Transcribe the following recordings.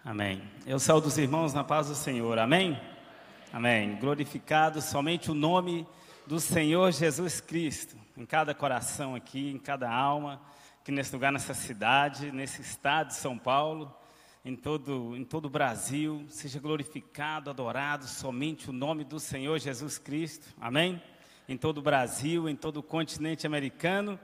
Amém. Eu saúdo os irmãos na paz do Senhor. Amém? Amém. Glorificado somente o nome do Senhor Jesus Cristo, em cada coração aqui, em cada alma, aqui nesse lugar, nessa cidade, nesse estado de São Paulo, em todo o Brasil. Seja glorificado, adorado somente o nome do Senhor Jesus Cristo. Amém? Em todo o Brasil, em todo o continente americano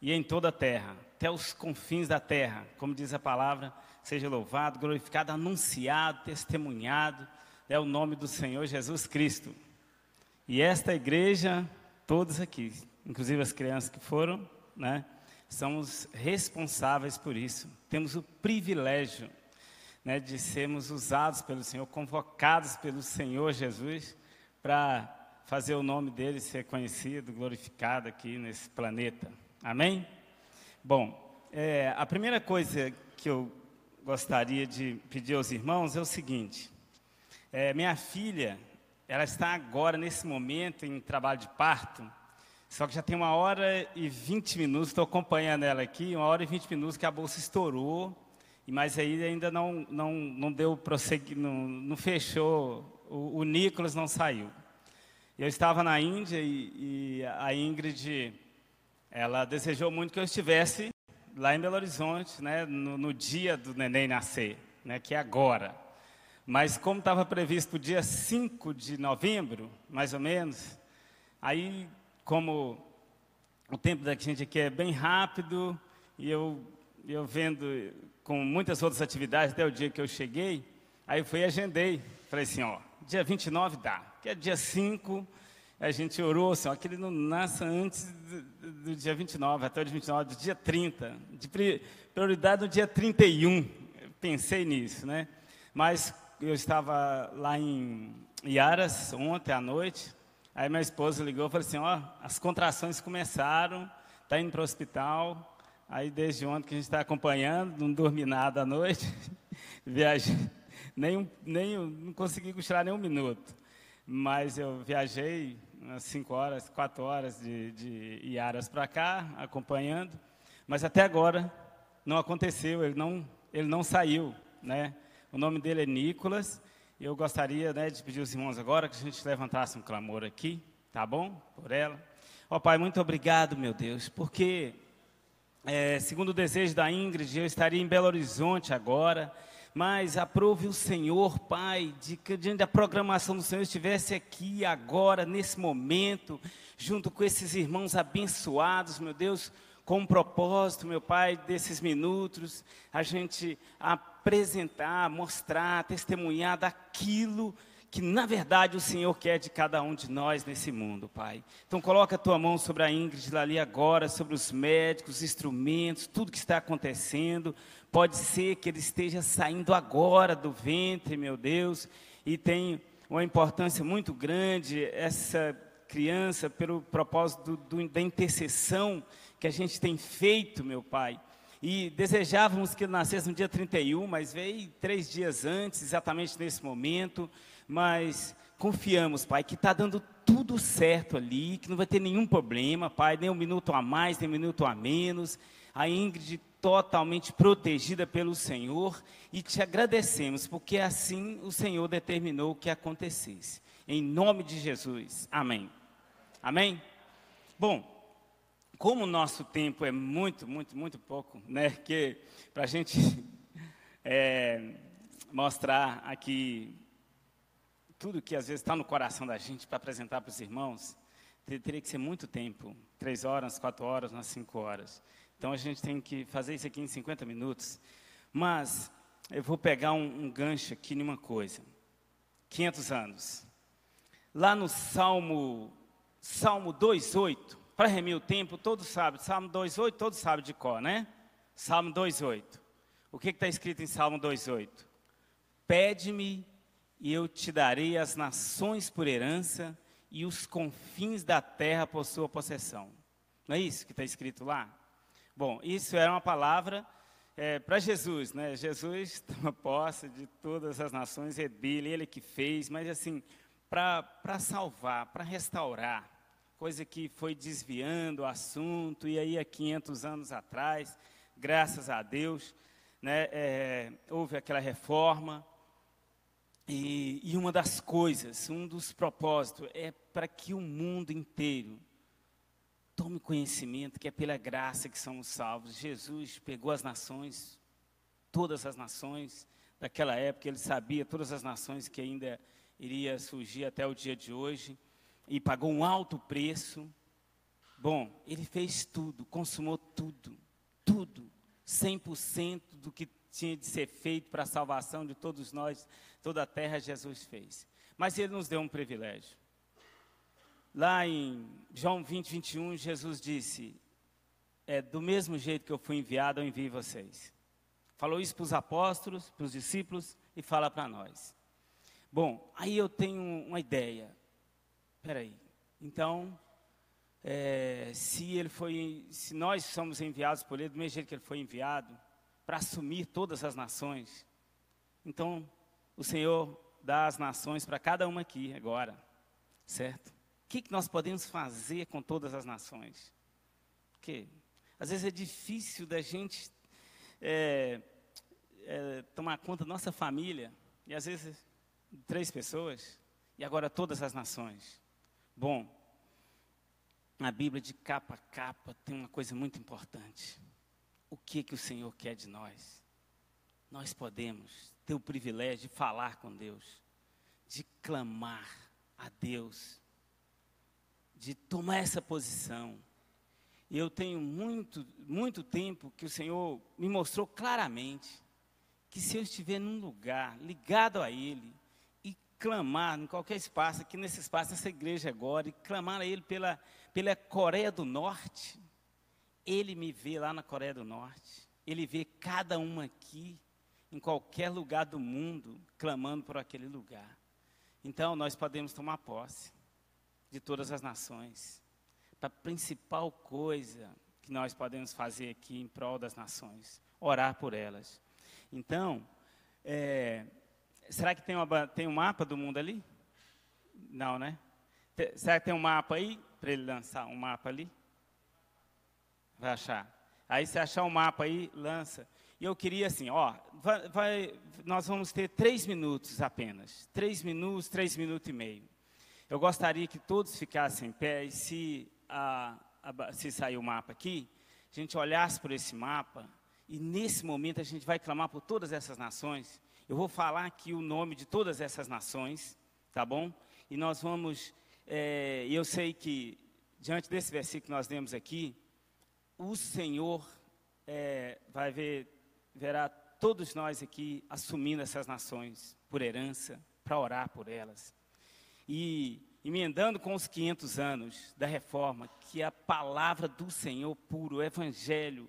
e em toda a terra, até os confins da terra, como diz a palavra. Seja louvado, glorificado, anunciado, testemunhado, é o nome do Senhor Jesus Cristo. E esta igreja, todos aqui, inclusive as crianças que foram, né, somos responsáveis por isso. Temos o privilégio, né, de sermos usados pelo Senhor, convocados pelo Senhor Jesus, para fazer o nome dele ser conhecido, glorificado aqui nesse planeta. Amém? Bom, a primeira coisa que eu gostaria de pedir aos irmãos é o seguinte: minha filha, ela está agora, nesse momento, em trabalho de parto, só que já tem 1h20, estou acompanhando ela aqui, 1h20 que a bolsa estourou, mas aí ainda não deu prosseguir, não fechou, o Nicolas não saiu. Eu estava na Índia e a Ingrid, ela desejou muito que eu estivesse lá em Belo Horizonte, né, no dia do neném nascer, né, que é agora. Mas como estava previsto para o dia 5 de novembro, mais ou menos, aí como o tempo da gente aqui é bem rápido, e eu vendo com muitas outras atividades até o dia que eu cheguei, aí eu fui e agendei. Falei assim, dia 29 dá, que é dia 5, a gente orou, assim, que ele não nasça antes do dia 29, até o dia 29, do dia 30, de prioridade no dia 31, eu pensei nisso, né? Mas eu estava lá em Iaras ontem à noite, aí minha esposa ligou e falou assim, as contrações começaram, está indo para o hospital, aí desde ontem que a gente está acompanhando, não dormi nada à noite, viajei, não consegui cochilar nem um minuto, mas eu viajei umas 5 horas, 4 horas de Iaras para cá, acompanhando, mas até agora não aconteceu, ele não saiu, né? O nome dele é Nicolas, e eu gostaria, né, de pedir aos irmãos agora que a gente levantasse um clamor aqui, tá bom? Por ela. Pai, muito obrigado, meu Deus, porque, segundo o desejo da Ingrid, eu estaria em Belo Horizonte agora, mas aprove o Senhor, Pai, de que diante da programação do Senhor estivesse aqui agora, nesse momento, junto com esses irmãos abençoados, meu Deus, com um propósito, meu Pai, desses minutos, a gente apresentar, mostrar, testemunhar daquilo que, na verdade, o Senhor quer de cada um de nós nesse mundo, Pai. Então, coloca a Tua mão sobre a Ingrid ali agora, sobre os médicos, os instrumentos, tudo que está acontecendo. Pode ser que ele esteja saindo agora do ventre, meu Deus, e tem uma importância muito grande essa criança, pelo propósito da intercessão que a gente tem feito, meu Pai. E desejávamos que ele nascesse no dia 31, mas veio 3 dias antes, exatamente nesse momento. Mas confiamos, Pai, que está dando tudo certo ali, que não vai ter nenhum problema, Pai, nem um minuto a mais, nem um minuto a menos. A Ingrid totalmente protegida pelo Senhor, e te agradecemos, porque assim o Senhor determinou que acontecesse. Em nome de Jesus, amém. Amém? Bom, como o nosso tempo é muito pouco, né, que para a gente mostrar aqui tudo que às vezes está no coração da gente para apresentar para os irmãos, teria que ser muito tempo, 3 horas, 4 horas, umas 5 horas. Então a gente tem que fazer isso aqui em 50 minutos. Mas eu vou pegar um gancho aqui numa coisa. 500 anos. Lá no Salmo 2:8, para remir o tempo, todos sabem, Salmo 2:8, todos sabem de cor, né? Salmo 2:8. O que está escrito em Salmo 2:8? Pede-me e eu te darei as nações por herança e os confins da terra por sua possessão. Não é isso que está escrito lá? Bom, isso era uma palavra para Jesus, né? Jesus toma posse de todas as nações, é dele, ele que fez, mas assim, para salvar, para restaurar, coisa que foi desviando o assunto, e aí há 500 anos atrás, graças a Deus, né, houve aquela reforma, e uma das coisas, um dos propósitos é para que o mundo inteiro tome conhecimento que é pela graça que somos salvos. Jesus pegou as nações, todas as nações daquela época, ele sabia todas as nações que ainda iria surgir até o dia de hoje, e pagou um alto preço. Bom, ele fez tudo, consumou tudo, 100% do que tinha de ser feito para a salvação de todos nós, toda a terra, Jesus fez. Mas ele nos deu um privilégio. Lá em João 20, 21, Jesus disse, do mesmo jeito que eu fui enviado, eu envio vocês. Falou isso para os apóstolos, para os discípulos, e fala para nós. Bom, aí eu tenho uma ideia. Espera aí, então, se nós somos enviados por ele, do mesmo jeito que ele foi enviado, para assumir todas as nações, então, o Senhor dá as nações para cada uma aqui agora, certo? O que nós podemos fazer com todas as nações? Porque às vezes é difícil da gente tomar conta da nossa família, e às vezes 3 pessoas, e agora todas as nações. Bom, na Bíblia de capa a capa tem uma coisa muito importante. O que o Senhor quer de nós? Nós podemos ter o privilégio de falar com Deus, de clamar a Deus, de tomar essa posição. E eu tenho muito tempo que o Senhor me mostrou claramente que se eu estiver num lugar ligado a Ele e clamar em qualquer espaço, aqui nesse espaço, nessa igreja agora, e clamar a Ele pela Coreia do Norte, Ele me vê lá na Coreia do Norte, Ele vê cada um aqui, em qualquer lugar do mundo, clamando por aquele lugar. Então, nós podemos tomar posse de todas as nações. A principal coisa que nós podemos fazer aqui em prol das nações, orar por elas. Então, será que tem um mapa do mundo ali? Não, né? Será que tem um mapa aí, para ele lançar um mapa ali? Vai achar. Aí, se achar um mapa aí, lança. E eu queria assim, nós vamos ter 3 minutos apenas. 3 minutos, 3 minutos e meio. Eu gostaria que todos ficassem em pé, e se sair o mapa aqui, a gente olhasse por esse mapa, e nesse momento a gente vai clamar por todas essas nações. Eu vou falar aqui o nome de todas essas nações, tá bom? E nós vamos, eu sei que, diante desse versículo que nós lemos aqui, o Senhor verá todos nós aqui assumindo essas nações por herança, para orar por elas. E emendando com os 500 anos da reforma, que a palavra do Senhor puro, o evangelho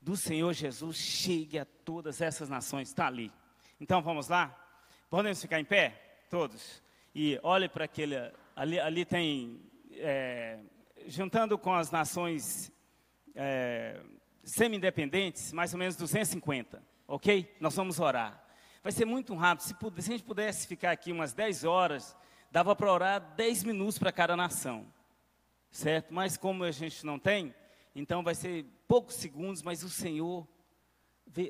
do Senhor Jesus chegue a todas essas nações. Está ali. Então vamos lá? Podemos ficar em pé? Todos. E olhe para aquele, ali tem, juntando com as nações semi-independentes, mais ou menos 250, ok? Nós vamos orar. Vai ser muito rápido. Se a gente pudesse ficar aqui umas 10 horas, dava para orar 10 minutos para cada nação, certo? Mas como a gente não tem, então vai ser poucos segundos, mas o Senhor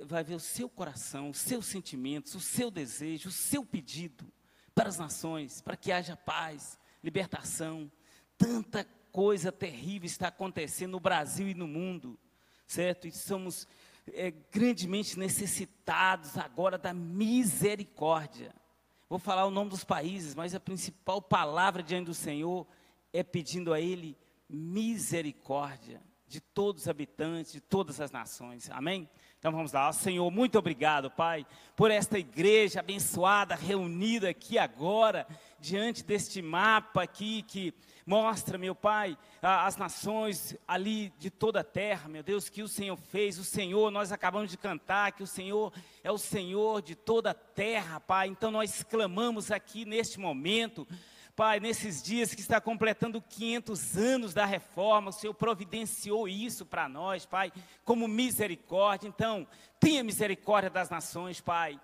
vai ver o seu coração, os seus sentimentos, o seu desejo, o seu pedido para as nações, para que haja paz, libertação. Tanta coisa terrível está acontecendo no Brasil e no mundo, certo? E somos grandemente necessitados agora da misericórdia. Vou falar o nome dos países, mas a principal palavra diante do Senhor é pedindo a Ele misericórdia de todos os habitantes, de todas as nações. Amém? Então vamos lá. Senhor, muito obrigado, Pai, por esta igreja abençoada, reunida aqui agora, diante deste mapa aqui que mostra, meu Pai, as nações ali de toda a terra, meu Deus, que o Senhor fez. O Senhor, nós acabamos de cantar que o Senhor é o Senhor de toda a terra, Pai. Então nós clamamos aqui neste momento, Pai, nesses dias que está completando 500 anos da reforma, o Senhor providenciou isso para nós, Pai, como misericórdia. Então, tenha misericórdia das nações, Pai.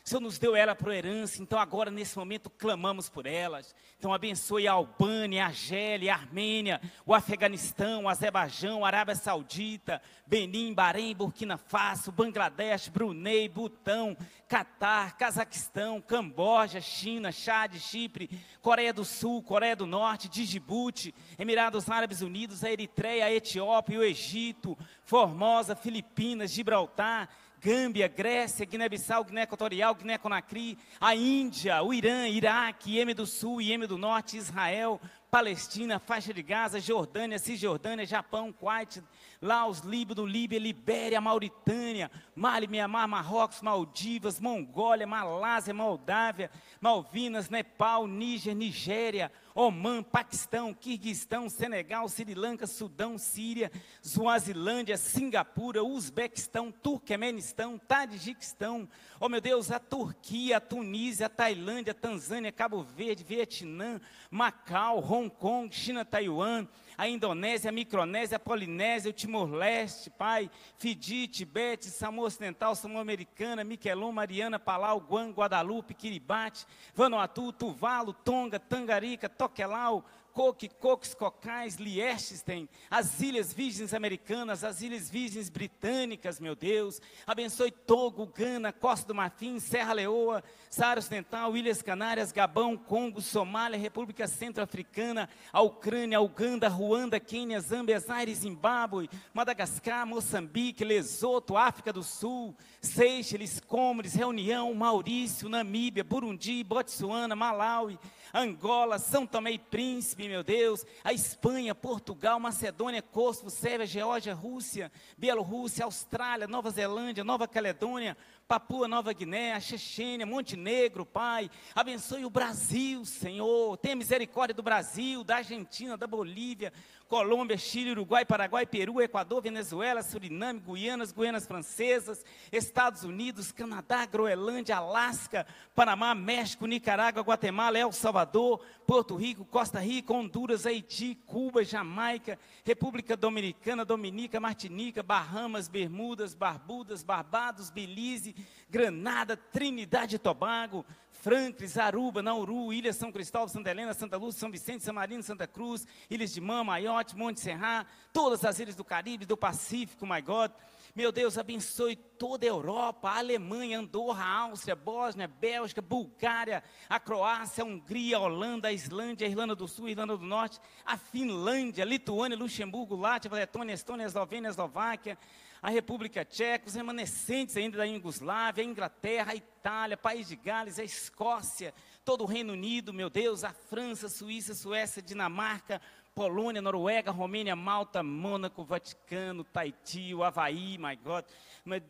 O Senhor nos deu ela por herança, então agora nesse momento clamamos por elas. Então abençoe a Albânia, a Argélia, a Armênia, o Afeganistão, o Azerbaijão, a Arábia Saudita, Benim, Bahrein, Burkina Faso, Bangladesh, Brunei, Butão, Catar, Cazaquistão, Camboja, China, Chad, Chipre, Coreia do Sul, Coreia do Norte, Djibouti, Emirados Árabes Unidos, a Eritreia, a Etiópia, o Egito, Formosa, Filipinas, Gibraltar, Gâmbia, Grécia, Guiné-Bissau, Guiné Equatorial, Guiné-Conakry, a Índia, o Irã, Iraque, Iêmen do Sul, Iêmen do Norte, Israel, Palestina, faixa de Gaza, Jordânia, Cisjordânia, Japão, Kuwait, Laos, Líbano, Líbia, Libéria, Mauritânia, Mali, Mianmar, Marrocos, Maldivas, Mongólia, Malásia, Moldávia, Malvinas, Nepal, Níger, Nigéria, Omã, Paquistão, Quirguistão, Senegal, Sri Lanka, Sudão, Síria, Suazilândia, Singapura, Uzbequistão, Turquemenistão, Tadjiquistão, oh meu Deus, a Turquia, a Tunísia, a Tailândia, Tanzânia, Cabo Verde, Vietnã, Macau, Hong Kong, China, Taiwan, a Indonésia, a Micronésia, a Polinésia, o Timor-Leste, Pai, Fiji, Tibete, Samoa Ocidental, Samoa Americana, Miquelon, Mariana, Palau, Guam, Guadalupe, Kiribati, Vanuatu, Tuvalu, Tonga, Tangarica, Tokelau, Cook, Cocos, Cocais, Liechtenstein, as Ilhas Virgens Americanas, as Ilhas Virgens Britânicas, meu Deus, abençoe Togo, Gana, Costa do Marfim, Serra Leoa, Saara Ocidental, Ilhas Canárias, Gabão, Congo, Somália, República Centro-Africana, a Ucrânia, a Uganda, Ruanda, Quênia, Zâmbia, Zaire, Zimbábue, Madagascar, Moçambique, Lesoto, África do Sul, Seychelles, Comores, Reunião, Maurício, Namíbia, Burundi, Botsuana, Malawi, Angola, São Tomé e Príncipe, meu Deus, a Espanha, Portugal, Macedônia, Kosovo, Sérvia, Geórgia, Rússia, Bielorrússia, Austrália, Nova Zelândia, Nova Caledônia, Papua Nova Guiné, a Chechênia, Montenegro, Pai, abençoe o Brasil, Senhor, tenha misericórdia do Brasil, da Argentina, da Bolívia, Colômbia, Chile, Uruguai, Paraguai, Peru, Equador, Venezuela, Suriname, Guianas Francesas, Estados Unidos, Canadá, Groenlândia, Alasca, Panamá, México, Nicarágua, Guatemala, El Salvador, Porto Rico, Costa Rica, Honduras, Haiti, Cuba, Jamaica, República Dominicana, Dominica, Martinica, Bahamas, Bermudas, Barbudas, Barbados, Belize, Granada, Trinidade e Tobago, Franklin, Aruba, Nauru, Ilha São Cristóvão, Santa Helena, Santa Lúcia, São Vicente, San Marino, Santa Cruz, Ilhas de Man, Maiote, Monte Serra, todas as ilhas do Caribe, do Pacífico, my God. Meu Deus, abençoe toda a Europa, a Alemanha, Andorra, a Áustria, Bósnia, Bélgica, Bulgária, a Croácia, a Hungria, a Holanda, a Islândia, a Irlanda do Sul, a Irlanda do Norte, a Finlândia, Lituânia, Luxemburgo, Látvia, Letônia, Estônia, Eslovênia, Eslováquia, a República Tcheca, os remanescentes ainda da Iugoslávia, a Inglaterra, a Itália, País de Gales, a Escócia, todo o Reino Unido, meu Deus, a França, Suíça, Suécia, Dinamarca, Polônia, Noruega, Romênia, Malta, Mônaco, Vaticano, Tahiti, o Havaí, my God,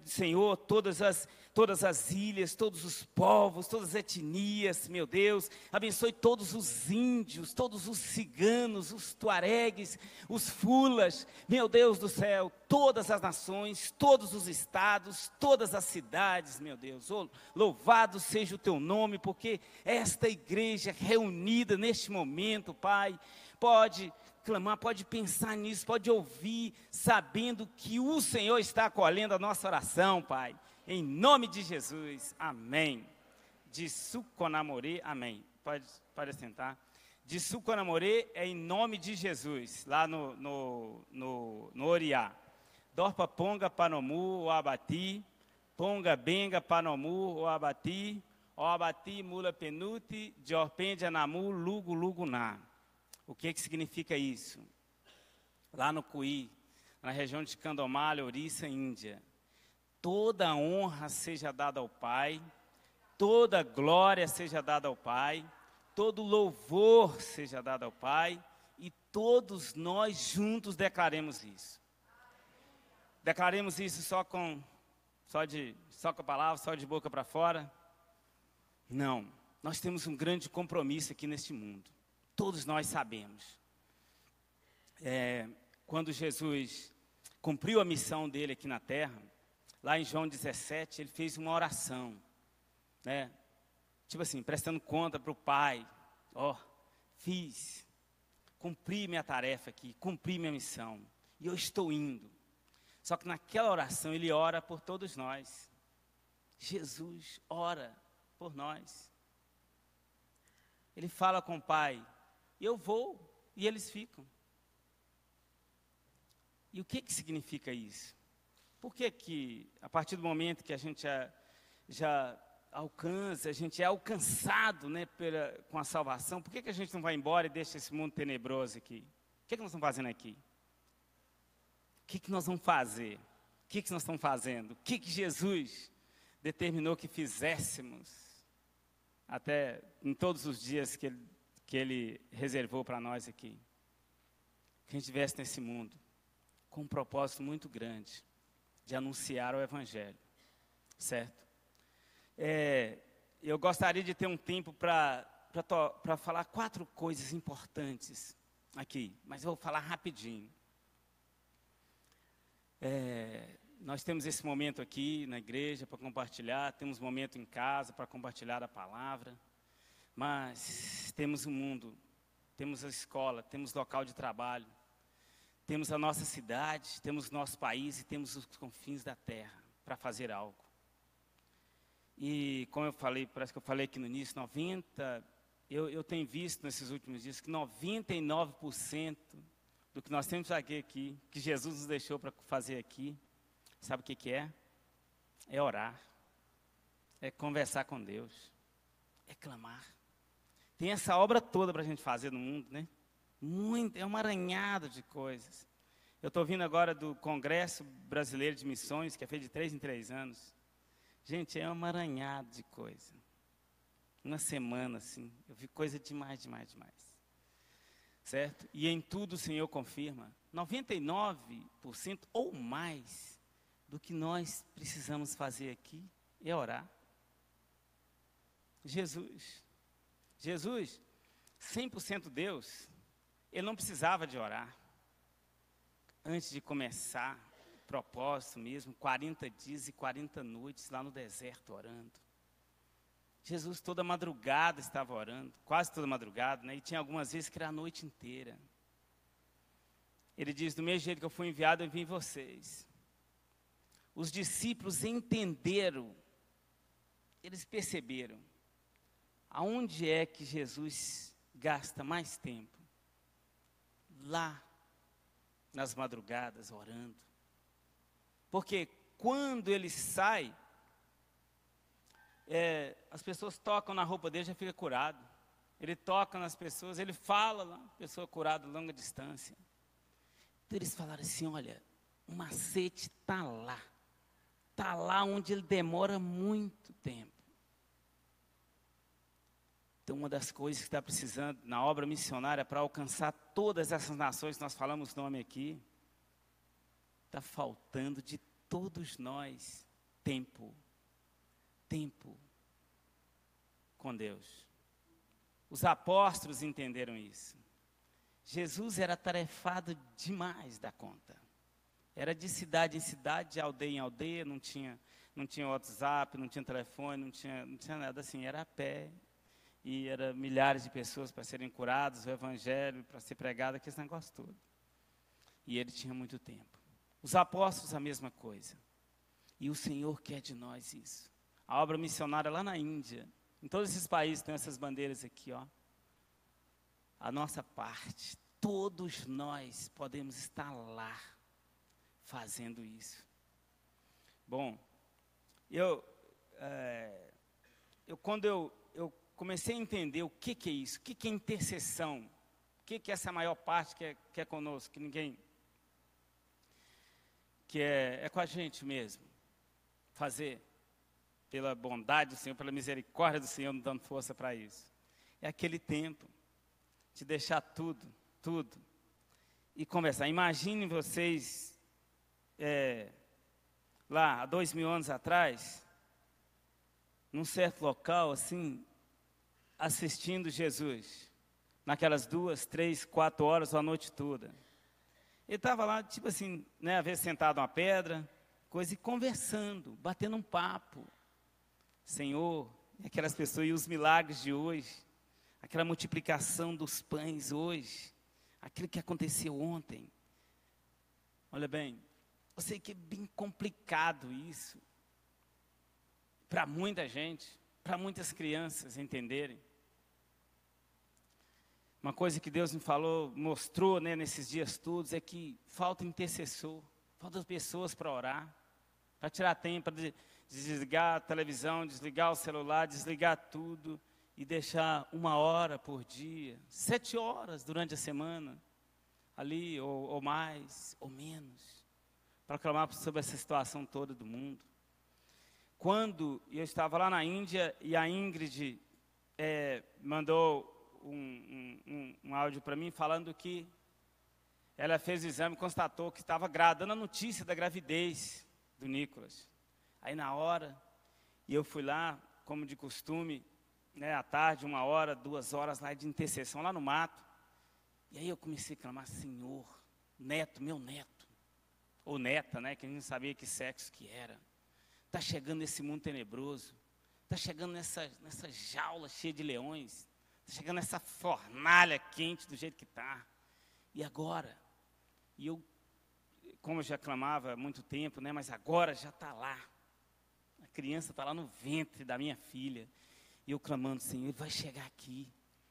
Senhor, todas as ilhas, todos os povos, todas as etnias, meu Deus, abençoe todos os índios, todos os ciganos, os tuaregues, os fulas, meu Deus do céu, todas as nações, todos os estados, todas as cidades, meu Deus, oh, louvado seja o teu nome, porque esta igreja reunida neste momento, Pai, pode clamar, pode pensar nisso, pode ouvir, sabendo que o Senhor está acolhendo a nossa oração, Pai. Em nome de Jesus, amém. De Suconamorê, amém. Pode sentar. De Suconamorê é em nome de Jesus, lá no Oriá. Dorpa Ponga Panomu, o Abati, Ponga Benga Panomu, o Abati Mula Penuti, Diorpendia Namu, Lugu Luguná. O que significa isso? Lá no Cuí, na região de Candomalho, Orissa, Índia, toda honra seja dada ao Pai, toda glória seja dada ao Pai, todo louvor seja dado ao Pai, e todos nós juntos declaremos isso. Declaremos isso só com a palavra, só de boca para fora? Não, nós temos um grande compromisso aqui neste mundo. Todos nós sabemos. Quando Jesus cumpriu a missão dele aqui na terra, lá em João 17, ele fez uma oração, né? Tipo assim, prestando conta para o Pai. Cumpri minha tarefa aqui, cumpri minha missão, e eu estou indo. Só que naquela oração ele ora por todos nós. Jesus ora por nós. Ele fala com o Pai, eu vou, e eles ficam. E o que significa isso? Por que a partir do momento que a gente já alcança, a gente é alcançado, né, com a salvação, por que a gente não vai embora e deixa esse mundo tenebroso aqui? O que nós estamos fazendo aqui? O que nós vamos fazer? O que nós estamos fazendo? O que Jesus determinou que fizéssemos, até em todos os dias que Ele reservou para nós aqui? Que a gente estivesse nesse mundo com um propósito muito grande, de anunciar o Evangelho, certo? Eu gostaria de ter um tempo para falar 4 coisas importantes aqui, mas eu vou falar rapidinho. Nós temos esse momento aqui na igreja para compartilhar, temos momento em casa para compartilhar a palavra, mas temos o mundo, temos a escola, temos local de trabalho, temos a nossa cidade, temos o nosso país e temos os confins da terra para fazer algo. E como eu falei, parece que eu falei aqui no início, eu tenho visto nesses últimos dias que 99% do que nós temos aqui, que Jesus nos deixou para fazer aqui, sabe o que é? É orar, é conversar com Deus, é clamar. Tem essa obra toda para a gente fazer no mundo, né? É uma aranhada de coisas. Eu estou vindo agora do Congresso Brasileiro de Missões, que é feito de 3 em 3 anos. Gente, é uma aranhada de coisa. Uma semana, assim, eu vi coisa demais. Certo? E em tudo o Senhor confirma. 99% ou mais do que nós precisamos fazer aqui é orar. Jesus, 100% Deus, Ele não precisava de orar. Antes de começar o propósito mesmo, 40 dias e 40 noites lá no deserto orando. Jesus toda madrugada estava orando, quase toda madrugada, né? E tinha algumas vezes que era a noite inteira. Ele diz, do mesmo jeito que eu fui enviado, eu envio vocês. Os discípulos entenderam, eles perceberam, aonde é que Jesus gasta mais tempo? Lá, nas madrugadas, orando. Porque quando ele sai, as pessoas tocam na roupa dele, já fica curado. Ele toca nas pessoas, ele fala lá, pessoa curada a longa distância. Então eles falaram assim, olha, o macete está lá onde ele demora muito tempo. Então uma das coisas que está precisando na obra missionária para alcançar todas essas nações que nós falamos o nome aqui, está faltando de todos nós tempo com Deus. Os apóstolos entenderam isso. Jesus era tarefado demais da conta. Era de cidade em cidade, de aldeia em aldeia, não tinha WhatsApp, não tinha telefone, não tinha nada assim, era a pé. E era milhares de pessoas para serem curadas, o evangelho para ser pregado, aquele negócio todo. E ele tinha muito tempo. Os apóstolos a mesma coisa. E o Senhor quer de nós isso. A obra missionária lá na Índia, em todos esses países tem essas bandeiras aqui, ó. A nossa parte, todos nós podemos estar lá fazendo isso. Bom, quando eu comecei a entender o que é isso, o que é intercessão, o que é essa maior parte que é conosco, que ninguém, que é com a gente mesmo, fazer pela bondade do Senhor, pela misericórdia do Senhor, nos dando força para isso. É aquele tempo de deixar tudo, e conversar. Imaginem vocês, lá há 2000 anos atrás, num certo local, assim, assistindo Jesus, naquelas 2, 3, 4 horas, a noite toda. Ele estava lá, tipo assim, né, às vezes sentado numa pedra, coisa, e conversando, batendo um papo. Senhor, aquelas pessoas, e os milagres de hoje, aquela multiplicação dos pães hoje, aquilo que aconteceu ontem. Olha bem, eu sei que é bem complicado isso, para muita gente, para muitas crianças entenderem. Uma coisa que Deus me falou, mostrou, né, nesses dias todos, é que falta intercessor, falta pessoas para orar, para tirar tempo, para desligar a televisão, desligar o celular, desligar tudo e deixar 1 hora por dia, 7 horas durante a semana, ali, ou mais, ou menos, para clamar sobre essa situação toda do mundo. Quando eu estava lá na Índia e a Ingrid mandou um áudio para mim falando que ela fez o exame e constatou que estava grávida, dando a notícia da gravidez do Nicolas. Aí na hora, e eu fui lá, como de costume, né, à tarde, 1 hora, 2 horas lá de intercessão, lá no mato. E aí eu comecei a clamar, Senhor, neto, meu neto, ou neta, né, que a gente não sabia que sexo que era. Está chegando nesse mundo tenebroso, está chegando nessa jaula cheia de leões, está chegando nessa fornalha quente do jeito que está. E agora? E eu, como eu já clamava há muito tempo, né, mas agora já está lá. A criança está lá no ventre da minha filha. E eu clamando, Senhor, ele vai chegar aqui.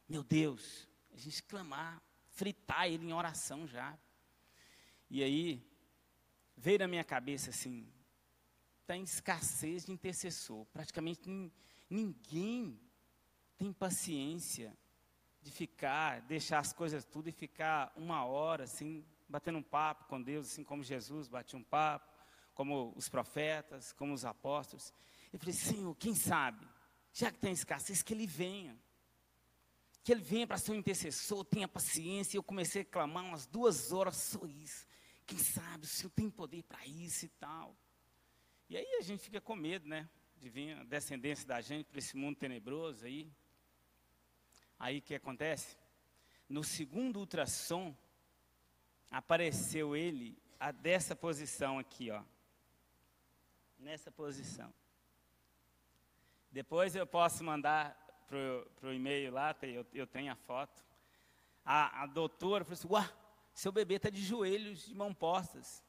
Meu Deus, a gente clamar, fritar ele em oração já. E aí, veio na minha cabeça assim, está em escassez de intercessor. Praticamente ninguém tem paciência de ficar, deixar as coisas tudo e ficar 1 hora, assim, batendo um papo com Deus, assim como Jesus batia um papo, como os profetas, como os apóstolos. Eu falei, Senhor, quem sabe, já que tem escassez, que Ele venha para ser um intercessor, tenha paciência. E eu comecei a clamar umas 2 horas, só isso. Quem sabe, o Senhor tem poder para isso e tal. E aí a gente fica com medo, né, de vir a descendência da gente para esse mundo tenebroso aí. Aí o que acontece? No segundo ultrassom, apareceu ele dessa posição aqui, ó. Nessa posição. Depois eu posso mandar pro e-mail lá, eu tenho a foto. A doutora falou assim, uau, seu bebê está de joelhos, de mão postas.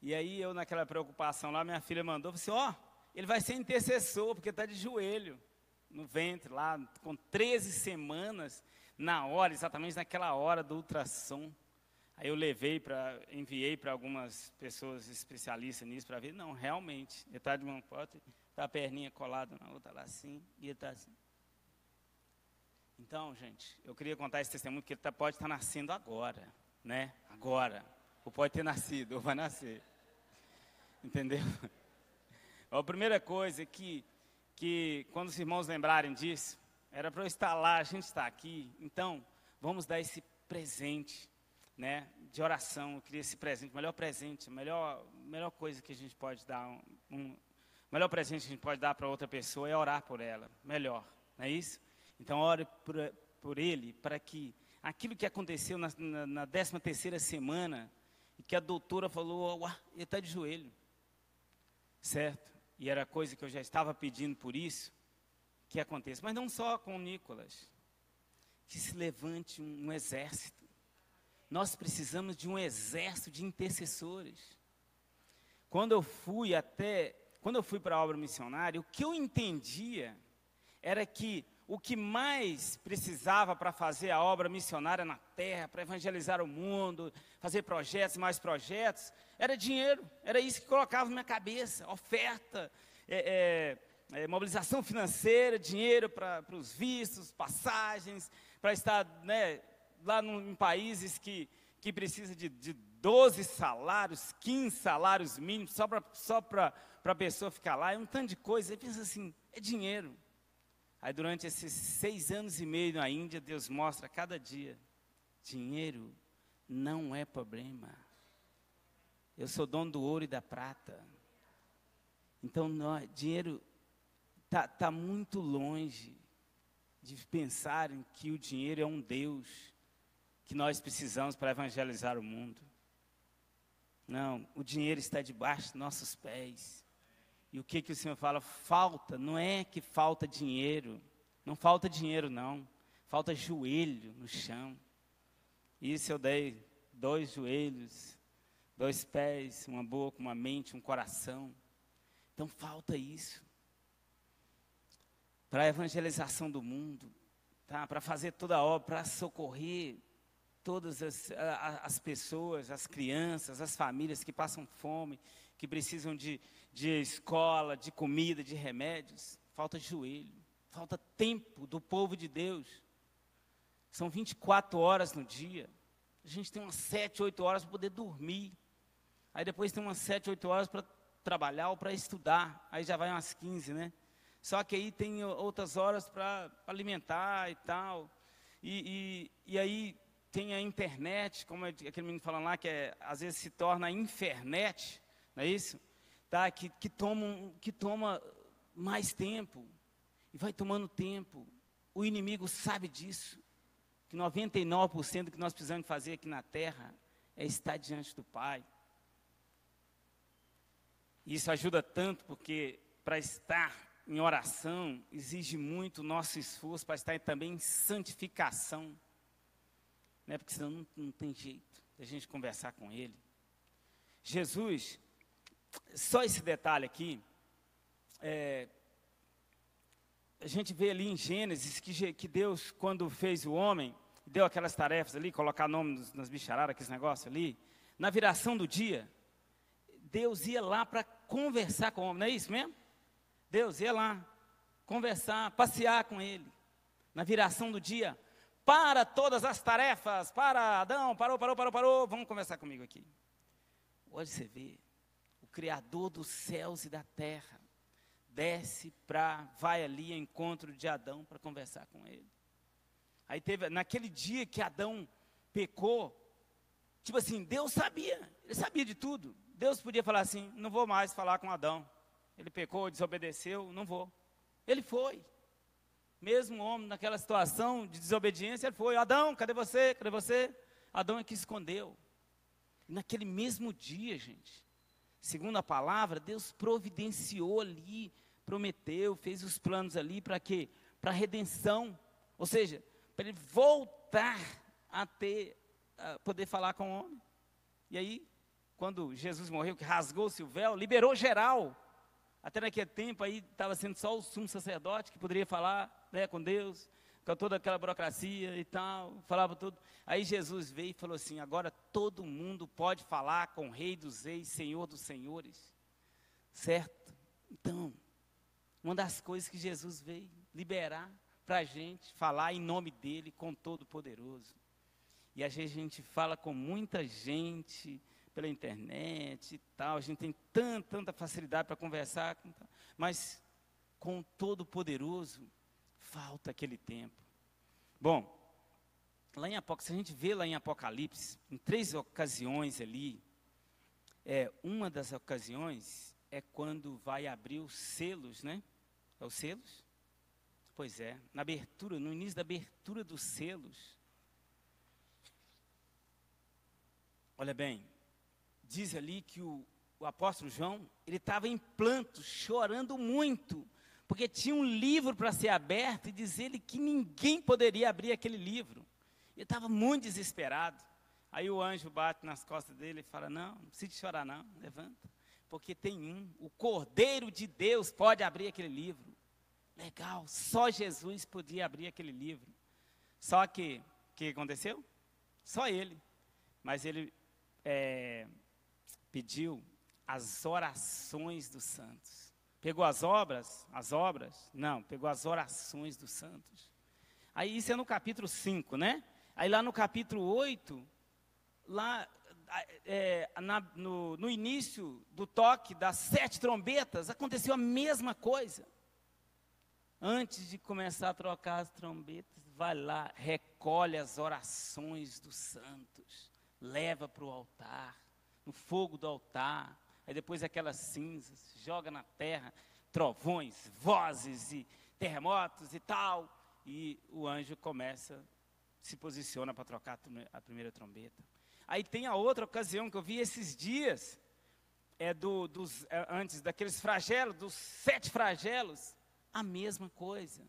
E aí eu, naquela preocupação lá, minha filha mandou, falou assim, ele vai ser intercessor, porque está de joelho no ventre lá, com 13 semanas, na hora, exatamente naquela hora do ultrassom. Aí eu enviei para algumas pessoas especialistas nisso, para ver, não, realmente, ele está de mão posta, está a perninha colada na outra lá assim, e ele está assim. Então, gente, eu queria contar esse testemunho, porque ele pode estar nascendo agora, né? Agora. Ou pode ter nascido, ou vai nascer. Entendeu? A primeira coisa é que quando os irmãos lembrarem disso, era para eu estar lá, a gente está aqui, então vamos dar esse presente, né, de oração. Eu queria esse presente, melhor presente, melhor coisa que a gente pode dar, melhor presente que a gente pode dar para outra pessoa é orar por ela, melhor, não é isso? Então ore por ele, para que aquilo que aconteceu na 13ª semana, e que a doutora falou, ele está de joelho, certo? E era coisa que eu já estava pedindo por isso, que aconteça. Mas não só com o Nicolas, que se levante um exército. Nós precisamos de um exército de intercessores. Quando eu fui para a obra missionária, o que eu entendia era que o que mais precisava para fazer a obra missionária na terra, para evangelizar o mundo, fazer projetos, mais projetos, era dinheiro. Era isso que colocava na minha cabeça, oferta, mobilização financeira, dinheiro para os vistos, passagens, para estar, né, lá em países que precisa de 12 salários, 15 salários mínimos, só para a pessoa ficar lá, é um tanto de coisa. Aí pensa assim, é dinheiro. Aí durante esses 6 anos e meio na Índia, Deus mostra a cada dia, dinheiro não é problema. Eu sou dono do ouro e da prata. Então, dinheiro está muito longe de pensarem que o dinheiro é um Deus que nós precisamos para evangelizar o mundo. Não, o dinheiro está debaixo dos nossos pés. E o que o Senhor fala? Falta, não é que falta dinheiro. Não falta dinheiro, não. Falta joelho no chão. Isso eu dei 2 joelhos, 2 pés, uma boca, uma mente, um coração. Então falta isso. Para a evangelização do mundo, tá? Para fazer toda a obra, para socorrer todas as pessoas, as crianças, as famílias que passam fome, que precisam de escola, de comida, de remédios. Falta joelho, falta tempo do povo de Deus. São 24 horas no dia. A gente tem umas 7, 8 horas para poder dormir. Aí depois tem umas 7, 8 horas para trabalhar ou para estudar. Aí já vai umas 15, né? Só que aí tem outras horas para alimentar e tal. E aí tem a internet, como aquele menino falando lá, que às vezes se torna a infernet, não é isso? Tá? Que toma mais tempo. E vai tomando tempo. O inimigo sabe disso. Que 99% do que nós precisamos fazer aqui na terra é estar diante do Pai. E isso ajuda tanto, porque para estar em oração exige muito o nosso esforço, para estar também em santificação. Né? Porque senão não tem jeito de a gente conversar com Ele. Jesus, só esse detalhe aqui, a gente vê ali em Gênesis que Deus, quando fez o homem, deu aquelas tarefas ali, colocar nome nas bicharadas, aqueles negócios ali, na viração do dia, Deus ia lá para conversar com o homem, não é isso mesmo? Deus ia lá conversar, passear com ele, na viração do dia, para todas as tarefas, para Adão, parou, vamos conversar comigo aqui. Hoje você vê, o Criador dos céus e da terra, vai ali ao encontro de Adão para conversar com ele. Aí naquele dia que Adão pecou, tipo assim, Deus sabia, ele sabia de tudo. Deus podia falar assim, não vou mais falar com Adão. Ele pecou, desobedeceu, não vou. Ele foi. Mesmo o homem naquela situação de desobediência, ele foi. Adão, cadê você? Cadê você? Adão é que escondeu. E naquele mesmo dia, gente, segundo a palavra, Deus providenciou ali, prometeu, fez os planos ali para quê? Para a redenção. Ou seja, para ele voltar a poder falar com o homem. E aí, quando Jesus morreu, que rasgou-se o véu, liberou geral. Até naquele tempo aí estava sendo só o sumo sacerdote que poderia falar, né, com Deus, com toda aquela burocracia e tal, falava tudo. Aí Jesus veio e falou assim, agora todo mundo pode falar com o Rei dos Reis, Senhor dos Senhores. Certo? Então, uma das coisas que Jesus veio liberar para a gente, falar em nome dEle com Todo-Poderoso. E às vezes a gente fala com muita gente pela internet e tal, a gente tem tanta facilidade para conversar, mas com o Todo-Poderoso falta aquele tempo. Bom, se a gente vê lá em Apocalipse, em 3 ocasiões ali, uma das ocasiões é quando vai abrir os selos, né? É os selos? Pois é, no início da abertura dos selos. Olha bem, diz ali que o apóstolo João, ele estava em plantos, chorando muito, porque tinha um livro para ser aberto e diz ele que ninguém poderia abrir aquele livro. Ele estava muito desesperado. Aí o anjo bate nas costas dele e fala, não precisa chorar não, levanta. Porque tem o Cordeiro de Deus pode abrir aquele livro. Legal, só Jesus podia abrir aquele livro. Só que, o que aconteceu? Só ele. Mas ele pediu as orações dos santos. Pegou as obras? Não, pegou as orações dos santos. Aí isso é no capítulo 5, né? Aí lá no capítulo 8, lá no início do toque das 7 trombetas, aconteceu a mesma coisa. Antes de começar a trocar as trombetas, vai lá, recolhe as orações dos santos, leva para o altar, no fogo do altar, aí depois aquelas cinzas, joga na terra, trovões, vozes e terremotos e tal, e o anjo se posiciona para trocar a primeira trombeta. Aí tem a outra ocasião que eu vi esses dias, antes daqueles flagelos, dos 7 flagelos, a mesma coisa,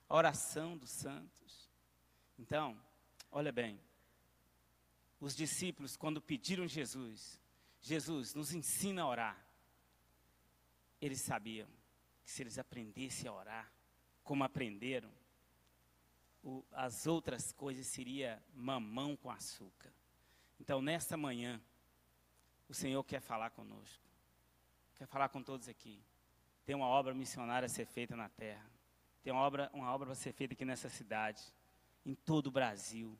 a oração dos santos. Então, olha bem, os discípulos, quando pediram Jesus, nos ensina a orar. eles sabiam que se eles aprendessem a orar, como aprenderam, as outras coisas seria mamão com açúcar. Então, nesta manhã, o Senhor quer falar conosco, quer falar com todos aqui. Tem uma obra missionária a ser feita na terra, tem uma obra a ser feita aqui nessa cidade, em todo o Brasil.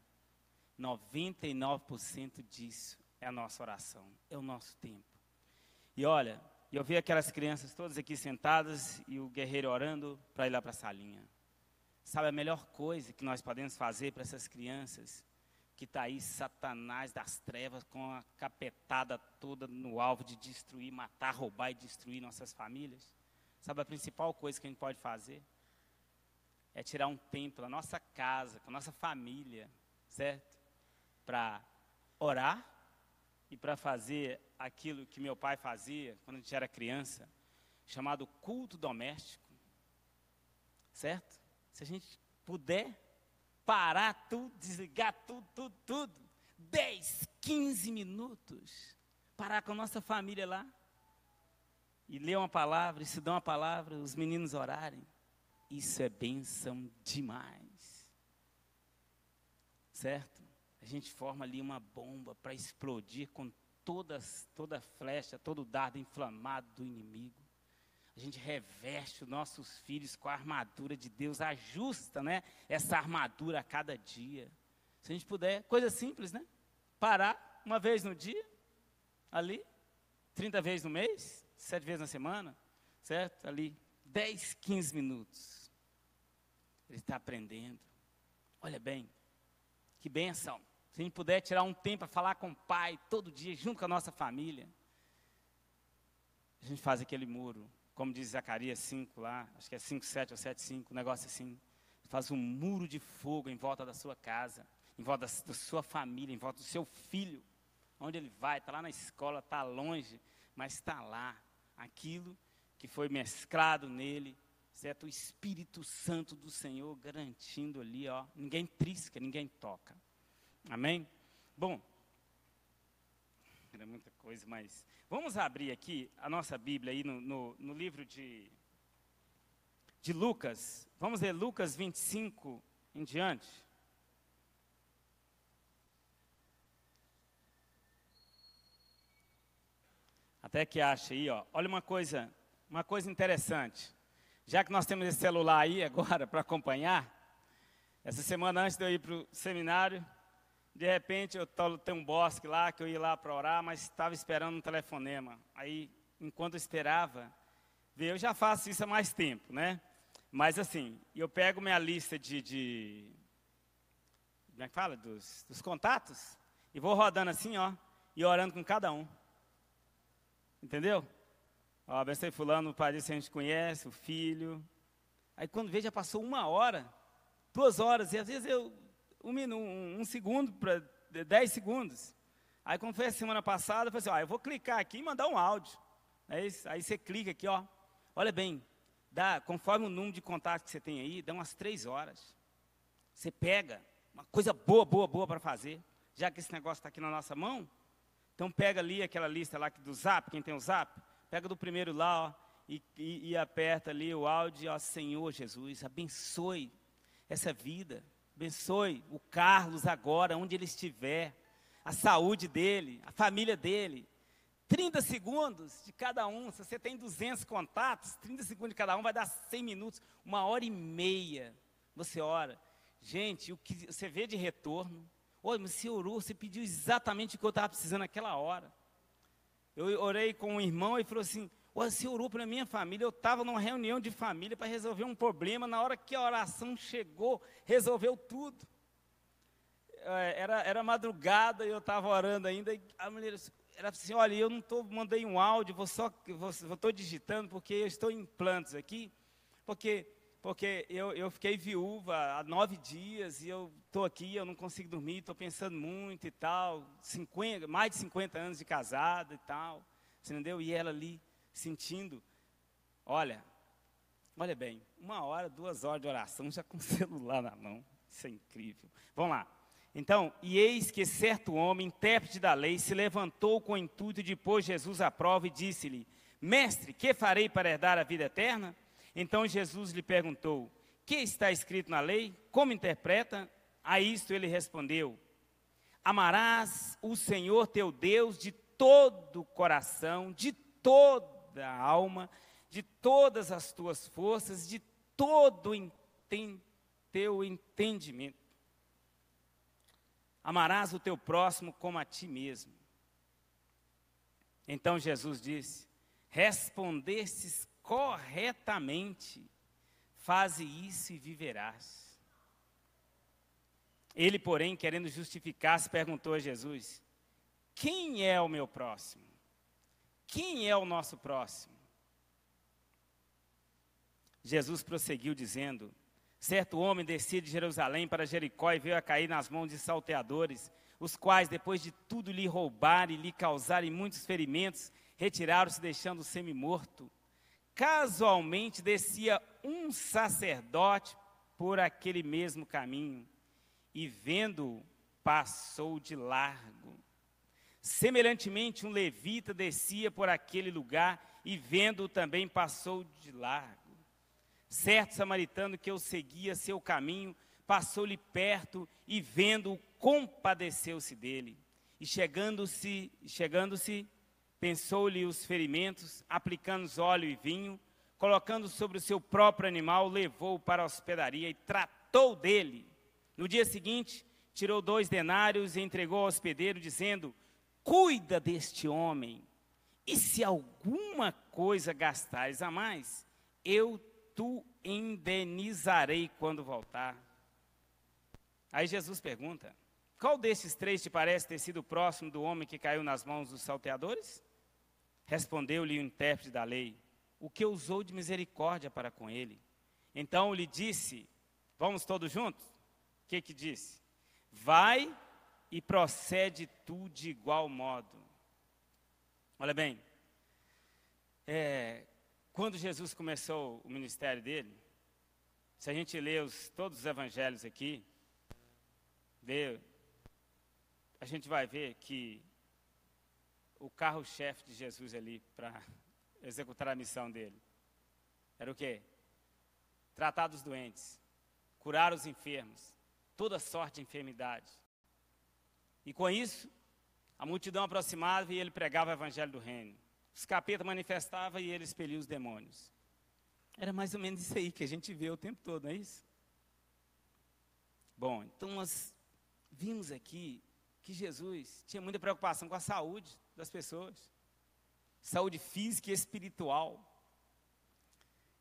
99% disso é a nossa oração, é o nosso tempo. E olha, eu vi aquelas crianças todas aqui sentadas e o guerreiro orando para ir lá para a salinha. Sabe a melhor coisa que nós podemos fazer para essas crianças? Que está aí Satanás das trevas com a capetada toda no alvo de destruir, matar, roubar e destruir nossas famílias. Sabe a principal coisa que a gente pode fazer? É tirar um tempo da nossa casa, com a nossa família, certo? Para orar e para fazer aquilo que meu pai fazia quando a gente era criança, chamado culto doméstico, certo? Se a gente puder parar tudo, desligar tudo, 10, 15 minutos, parar com a nossa família lá, e ler uma palavra, estudar uma palavra, os meninos orarem, isso é bênção demais, certo? A gente forma ali uma bomba para explodir com toda flecha, todo dardo inflamado do inimigo. A gente reveste os nossos filhos com a armadura de Deus, ajusta, né, essa armadura a cada dia. Se a gente puder, coisa simples, né? Parar uma vez no dia, ali, 30 vezes no mês, 7 vezes na semana, certo? Ali, 10, 15 minutos. Ele está aprendendo. Olha bem, que bênção. Se a gente puder tirar um tempo para falar com o pai, todo dia, junto com a nossa família, a gente faz aquele muro, como diz Zacarias 5 lá, acho que é 5:7 ou 7:5, um negócio assim. Faz um muro de fogo em volta da sua casa, em volta da sua família, em volta do seu filho. Onde ele vai, está lá na escola, está longe, mas está lá. Aquilo que foi mesclado nele, certo? O Espírito Santo do Senhor garantindo ali, ó, ninguém trisca, ninguém toca. Amém? Bom, era muita coisa, mas vamos abrir aqui a nossa Bíblia aí no livro de Lucas. Vamos ler Lucas 25 em diante. Até que acha aí, ó. Olha uma coisa interessante. Já que nós temos esse celular aí agora para acompanhar, essa semana antes de eu ir para o seminário, de repente eu tenho um bosque lá, que eu ia lá para orar, mas estava esperando um telefonema. Aí, enquanto eu esperava, eu já faço isso há mais tempo, né? Mas assim, eu pego minha lista como é que fala? Dos contatos, e vou rodando assim, ó, e orando com cada um. Entendeu? Ó, abençoe fulano, o pai desse a gente conhece, o filho. Aí quando vejo, já passou 1 hora, 2 horas, e às vezes um segundo para 10 segundos. Aí quando foi a semana passada, eu falei assim, ó, eu vou clicar aqui e mandar um áudio. Aí você clica aqui, ó. Olha bem, conforme o número de contatos que você tem aí, dá umas 3 horas. Você pega uma coisa boa para fazer, já que esse negócio está aqui na nossa mão. Então pega ali aquela lista lá do Zap, quem tem o Zap, pega do primeiro lá, ó, e aperta ali o áudio, ó, Senhor Jesus, abençoe essa vida, abençoe o Carlos agora, onde ele estiver, a saúde dele, a família dele. 30 segundos de cada um, se você tem 200 contatos, 30 segundos de cada um vai dar 100 minutos, 1h30 você ora. Gente, o que você vê de retorno, olha, mas você orou, você pediu exatamente o que eu estava precisando naquela hora. Eu orei com um irmão e falou assim, olha, você orou para a minha família, eu estava numa reunião de família para resolver um problema, na hora que a oração chegou, resolveu tudo. Era madrugada e eu estava orando ainda, e a mulher era assim, olha, eu não mandei um áudio, estou digitando porque eu estou em plantos aqui, porque eu fiquei viúva há 9 dias e eu estou aqui, eu não consigo dormir, estou pensando muito e tal, mais de 50 anos de casada e tal, você entendeu? E ela ali sentindo, olha bem, 1 hora, 2 horas de oração já com o celular na mão, isso é incrível. Vamos lá. Então, e eis que certo homem, intérprete da lei, se levantou com o intuito de pôr Jesus à prova e disse-lhe, Mestre, que farei para herdar a vida eterna? Então Jesus lhe perguntou, que está escrito na lei? Como interpreta? A isto ele respondeu, amarás o Senhor teu Deus de todo o coração, de toda a alma, de todas as tuas forças, de todo o teu entendimento. Amarás o teu próximo como a ti mesmo. Então Jesus disse, respondestes corretamente, faze isso e viverás. Ele, porém, querendo justificar-se, perguntou a Jesus, quem é o meu próximo? Quem é o nosso próximo? Jesus prosseguiu dizendo, certo homem descia de Jerusalém para Jericó e veio a cair nas mãos de salteadores, os quais, depois de tudo lhe roubarem e lhe causarem muitos ferimentos, retiraram-se deixando-o semi-morto. Casualmente descia um sacerdote por aquele mesmo caminho, e vendo-o, passou de largo. Semelhantemente, um levita descia por aquele lugar, e vendo-o também passou de largo. Certo samaritano que o seguia seu caminho, passou-lhe perto, e vendo-o, compadeceu-se dele. E chegando-se, pensou-lhe os ferimentos, aplicando óleo e vinho, colocando sobre o seu próprio animal, levou-o para a hospedaria e tratou dele. No dia seguinte, tirou 2 denários e entregou ao hospedeiro, dizendo, cuida deste homem, e se alguma coisa gastares a mais, eu tu indenizarei quando voltar. Aí Jesus pergunta, qual destes 3 te parece ter sido próximo do homem que caiu nas mãos dos salteadores? Respondeu-lhe o intérprete da lei, o que usou de misericórdia para com ele. Então lhe disse, vamos todos juntos? O que disse? Vai e procede tu de igual modo. Olha bem, quando Jesus começou o ministério dele, se a gente ler todos os evangelhos aqui, a gente vai ver que o carro-chefe de Jesus ali, para executar a missão dele, era o quê? Tratar dos doentes, curar os enfermos, toda sorte de enfermidade. E com isso, a multidão aproximava e ele pregava o evangelho do reino. Os capetas manifestavam e ele expelia os demônios. Era mais ou menos isso aí que a gente vê o tempo todo, não é isso? Bom, então nós vimos aqui que Jesus tinha muita preocupação com a saúde das pessoas. Saúde física e espiritual.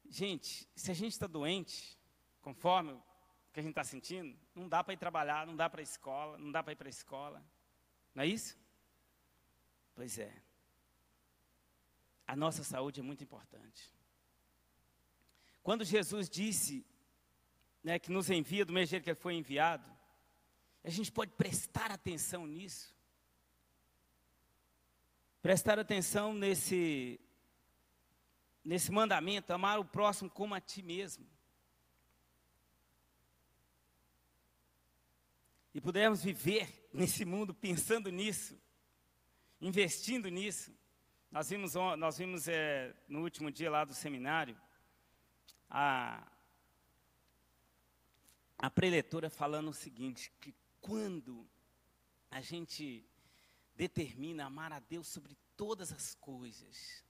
Gente, se a gente está doente, conforme o que a gente está sentindo, não dá para ir trabalhar, não dá para ir para a escola. Não é isso? Pois é. A nossa saúde é muito importante. Quando Jesus disse, que nos envia do mesmo jeito que ele foi enviado, a gente pode prestar atenção nisso. Prestar atenção nesse mandamento, amar o próximo como a ti mesmo. E pudermos viver nesse mundo pensando nisso, investindo nisso. Nós vimos no último dia lá do seminário, a preletora falando o seguinte, que quando a gente determina amar a Deus sobre todas as coisas,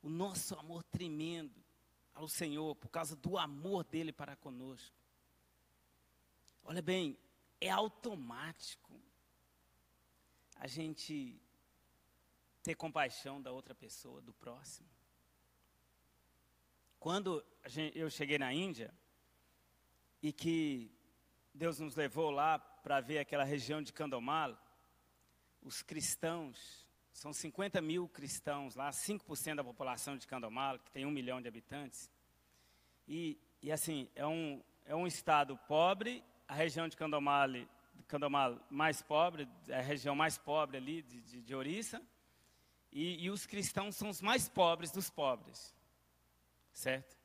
o nosso amor tremendo ao Senhor, por causa do amor dele para conosco, olha bem, é automático a gente ter compaixão da outra pessoa, do próximo. Quando eu cheguei na Índia, e que Deus nos levou lá para ver aquela região de Kandhamal, os cristãos, são 50 mil cristãos lá, 5% da população de Kandhamal, que tem 1 milhão de habitantes. E assim, é um estado pobre, a região de Kandhamal mais pobre, é a região mais pobre ali de Orissa, e os cristãos são os mais pobres dos pobres, certo?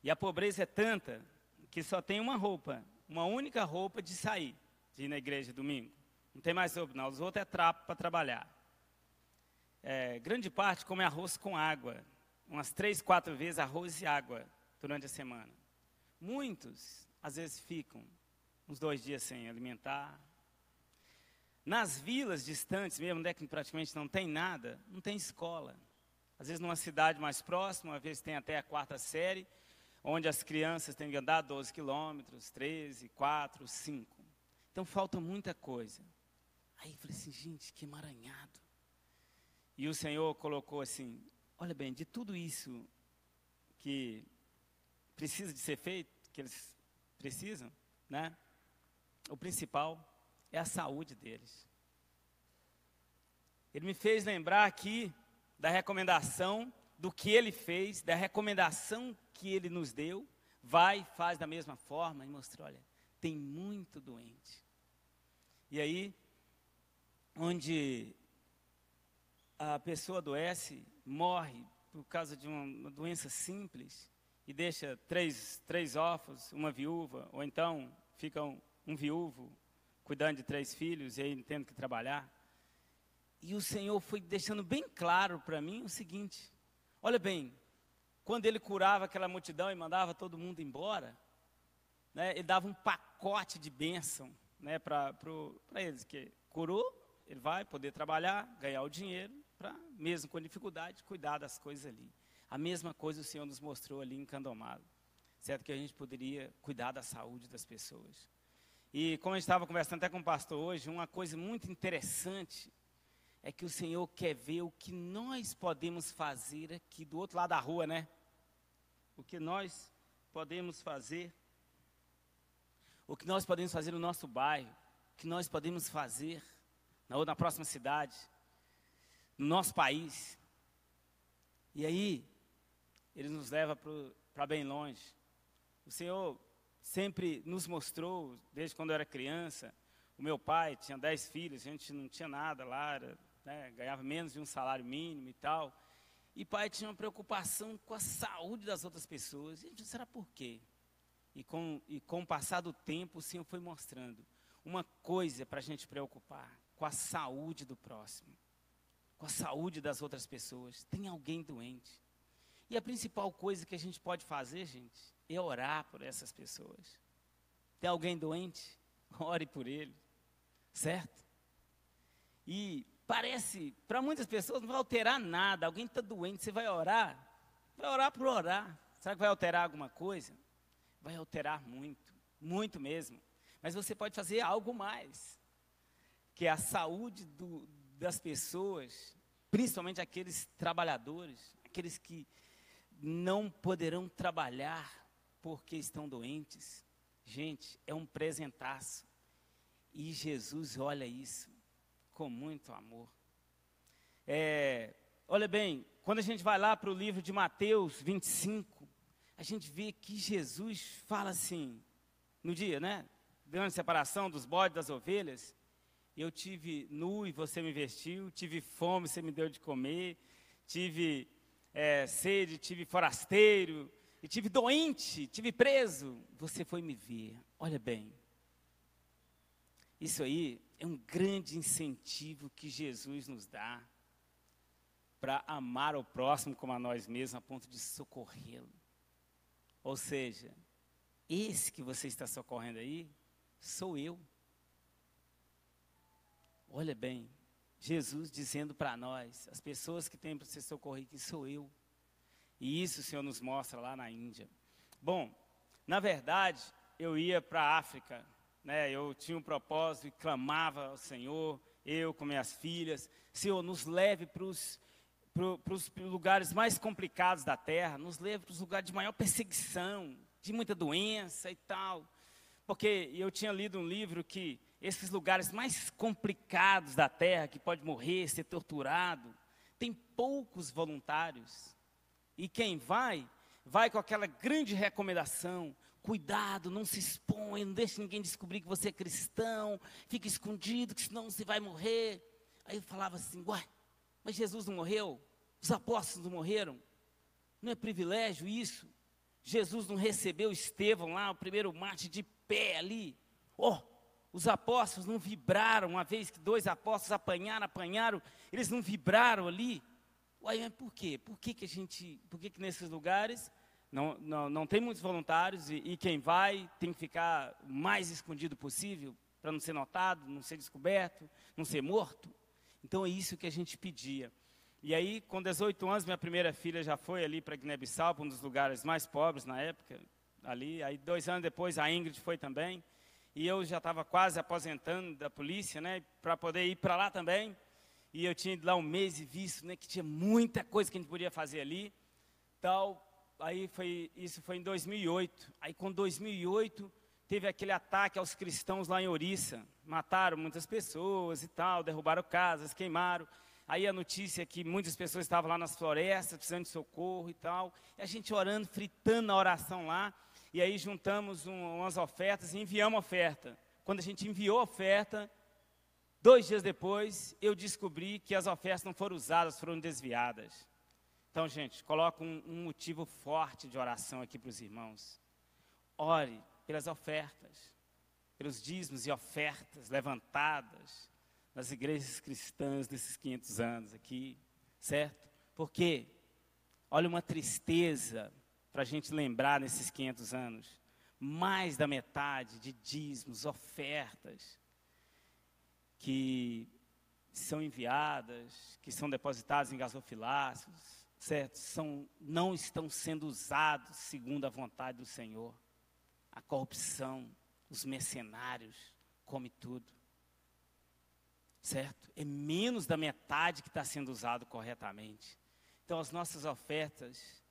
E a pobreza é tanta que só tem uma única roupa de sair, de ir na igreja domingo. Não tem mais roupa não, os outros é trapo para trabalhar. Grande parte come arroz com água, umas 3, 4 vezes arroz e água durante a semana. Muitos, às vezes, ficam uns 2 dias sem alimentar. Nas vilas distantes mesmo, onde é que praticamente não tem nada, não tem escola. Às vezes numa cidade mais próxima, às vezes tem até a 4ª série, onde as crianças têm que andar 12 quilômetros, 13, 4, 5. Então falta muita coisa. Aí eu falei assim, gente, que emaranhado. E o Senhor colocou assim, olha bem, de tudo isso que precisa de ser feito, que eles precisam, né? O principal é a saúde deles. Ele me fez lembrar aqui da recomendação, do que ele fez, da recomendação que ele nos deu, vai, faz da mesma forma, e mostrou, olha, tem muito doente. E aí, onde a pessoa adoece, morre por causa de uma doença simples, e deixa três órfãos, uma viúva, ou então fica um viúvo, cuidando de 3 filhos, e aí tendo que trabalhar. E o Senhor foi deixando bem claro para mim o seguinte, olha bem, quando ele curava aquela multidão e mandava todo mundo embora, né, ele dava um pacote de bênção, né, para eles, que curou, ele vai poder trabalhar, ganhar o dinheiro, para, mesmo com dificuldade, cuidar das coisas ali. A mesma coisa o Senhor nos mostrou ali em Candomado, certo? Que a gente poderia cuidar da saúde das pessoas. E como a gente estava conversando até com o pastor hoje, uma coisa muito interessante é que o Senhor quer ver o que nós podemos fazer aqui do outro lado da rua, né? O que nós podemos fazer, o que nós podemos fazer no nosso bairro, o que nós podemos fazer na próxima cidade, no nosso país. E aí, ele nos leva para bem longe. O Senhor sempre nos mostrou, desde quando eu era criança, o meu pai tinha 10 filhos, a gente não tinha nada lá, ganhava menos de um salário mínimo e tal. E pai tinha uma preocupação com a saúde das outras pessoas. E a gente, será por quê? E com o passar do tempo, o Senhor foi mostrando uma coisa para a gente preocupar, com a saúde do próximo, com a saúde das outras pessoas. Tem alguém doente. E a principal coisa que a gente pode fazer, gente, é orar por essas pessoas. Tem alguém doente? Ore por ele, certo? E parece, para muitas pessoas não vai alterar nada. Alguém está doente, você vai orar por orar. Será que vai alterar alguma coisa? Vai alterar muito, muito mesmo. Mas você pode fazer algo mais, que é a saúde das pessoas, principalmente aqueles trabalhadores, aqueles que não poderão trabalhar porque estão doentes. Gente, é um presentaço. E Jesus olha isso com muito amor. Olha bem, quando a gente vai lá para o livro de Mateus 25, a gente vê que Jesus fala assim, no dia, né? Dando a separação dos bodes das ovelhas, eu tive nu e você me vestiu, tive fome, você me deu de comer, tive sede, tive forasteiro, e tive doente, tive preso, você foi me ver. Olha bem, isso aí é um grande incentivo que Jesus nos dá para amar o próximo como a nós mesmos, a ponto de socorrê-lo. Ou seja, esse que você está socorrendo aí, sou eu. Olha bem, Jesus dizendo para nós, as pessoas que têm para ser socorridas, que sou eu. E isso o Senhor nos mostra lá na Índia. Bom, na verdade, eu ia para a África, né? Eu tinha um propósito e clamava ao Senhor, eu com minhas filhas, Senhor, nos leve para os lugares mais complicados da terra, nos leve para os lugares de maior perseguição, de muita doença e tal. Porque eu tinha lido um livro que esses lugares mais complicados da terra, que pode morrer, ser torturado, tem poucos voluntários. E quem vai com aquela grande recomendação, cuidado, não se exponha, não deixe ninguém descobrir que você é cristão, fique escondido, que senão você vai morrer. Aí eu falava assim, uai, mas Jesus não morreu? Os apóstolos não morreram? Não é privilégio isso? Jesus não recebeu Estevão lá, o primeiro mártir, de pé ali? Os apóstolos não vibraram, uma vez que 2 apóstolos apanharam, eles não vibraram ali? Uai, mas por quê? Por que nesses lugares não tem muitos voluntários e quem vai tem que ficar o mais escondido possível para não ser notado, não ser descoberto, não ser morto? Então é isso que a gente pedia. E aí, com 18 anos, minha primeira filha já foi ali para Guiné-Bissau, para um dos lugares mais pobres na época, ali. Aí 2 anos depois a Ingrid foi também. E eu já estava quase aposentando da polícia, né, para poder ir para lá também. E eu tinha ido lá um mês e visto, né, que tinha muita coisa que a gente podia fazer ali. Tal. Aí isso foi em 2008. Aí com 2008 teve aquele ataque aos cristãos lá em Ouriça. Mataram muitas pessoas e tal, derrubaram casas, queimaram. Aí a notícia é que muitas pessoas estavam lá nas florestas, precisando de socorro e tal. E a gente orando, fritando na oração lá. E aí juntamos umas ofertas e enviamos a oferta. Quando a gente enviou a oferta, 2 dias depois, eu descobri que as ofertas não foram usadas, foram desviadas. Então, gente, coloco um motivo forte de oração aqui para os irmãos. Ore pelas ofertas, pelos dízimos e ofertas levantadas nas igrejas cristãs desses 500 anos aqui, certo? Porque, olha uma tristeza para a gente lembrar nesses 500 anos, mais da metade de dízimos, ofertas, que são enviadas, que são depositadas em gasofilácios, certo? Não estão sendo usados segundo a vontade do Senhor. A corrupção, os mercenários, come tudo. Certo? É menos da metade que está sendo usado corretamente. Então, as nossas ofertas,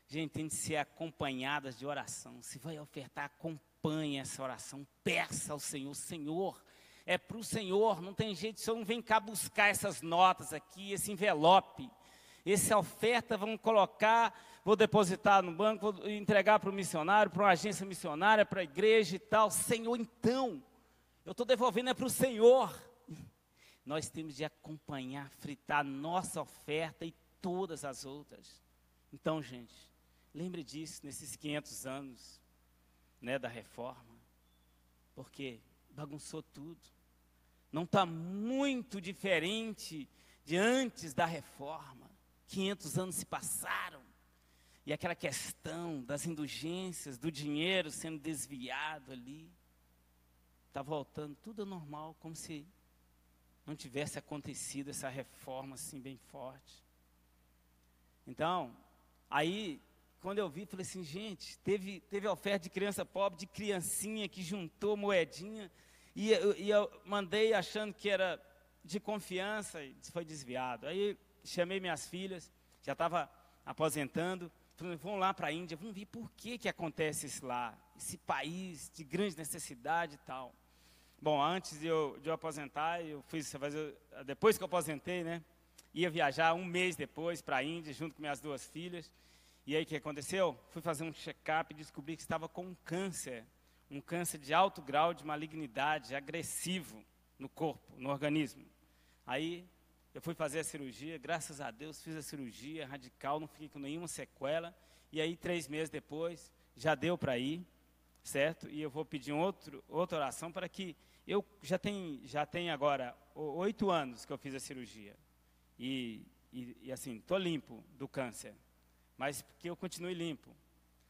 gente, tem de ser acompanhadas de oração. Se vai ofertar, acompanhe essa oração. Peça ao Senhor. Senhor, é para o Senhor, não tem jeito, o Senhor não vem cá buscar essas notas aqui, esse envelope. Essa oferta vamos colocar, vou depositar no banco, vou entregar para o missionário, para uma agência missionária, para a igreja e tal. Senhor, então, eu estou devolvendo para o Senhor. Nós temos de acompanhar, fritar nossa oferta e todas as outras. Então, gente, lembre disso nesses 500 anos, né, da reforma, porque bagunçou tudo. Não está muito diferente de antes da reforma. 500 anos se passaram. E aquela questão das indulgências, do dinheiro sendo desviado ali, está voltando tudo ao normal, como se não tivesse acontecido essa reforma assim bem forte. Então, aí, quando eu vi, falei assim, gente, teve a oferta de criança pobre, de criancinha que juntou moedinha, e eu mandei achando que era de confiança, e foi desviado. Aí, chamei minhas filhas, já estava aposentando, falei, vamos lá para a Índia, vamos ver por que acontece isso lá, esse país de grande necessidade e tal. Bom, antes de eu aposentar, eu fiz fazer, depois que eu aposentei, né, ia viajar 1 mês depois para a Índia, junto com minhas 2 filhas. E aí o que aconteceu? Fui fazer um check-up e descobri que estava com um câncer de alto grau de malignidade, agressivo no corpo, no organismo. Aí eu fui fazer a cirurgia, graças a Deus fiz a cirurgia radical, não fiquei com nenhuma sequela. E aí 3 meses depois, já deu para ir, certo? E eu vou pedir outra oração para que eu já tenho agora 8 anos que eu fiz a cirurgia. E assim, estou limpo do câncer, mas que eu continue limpo.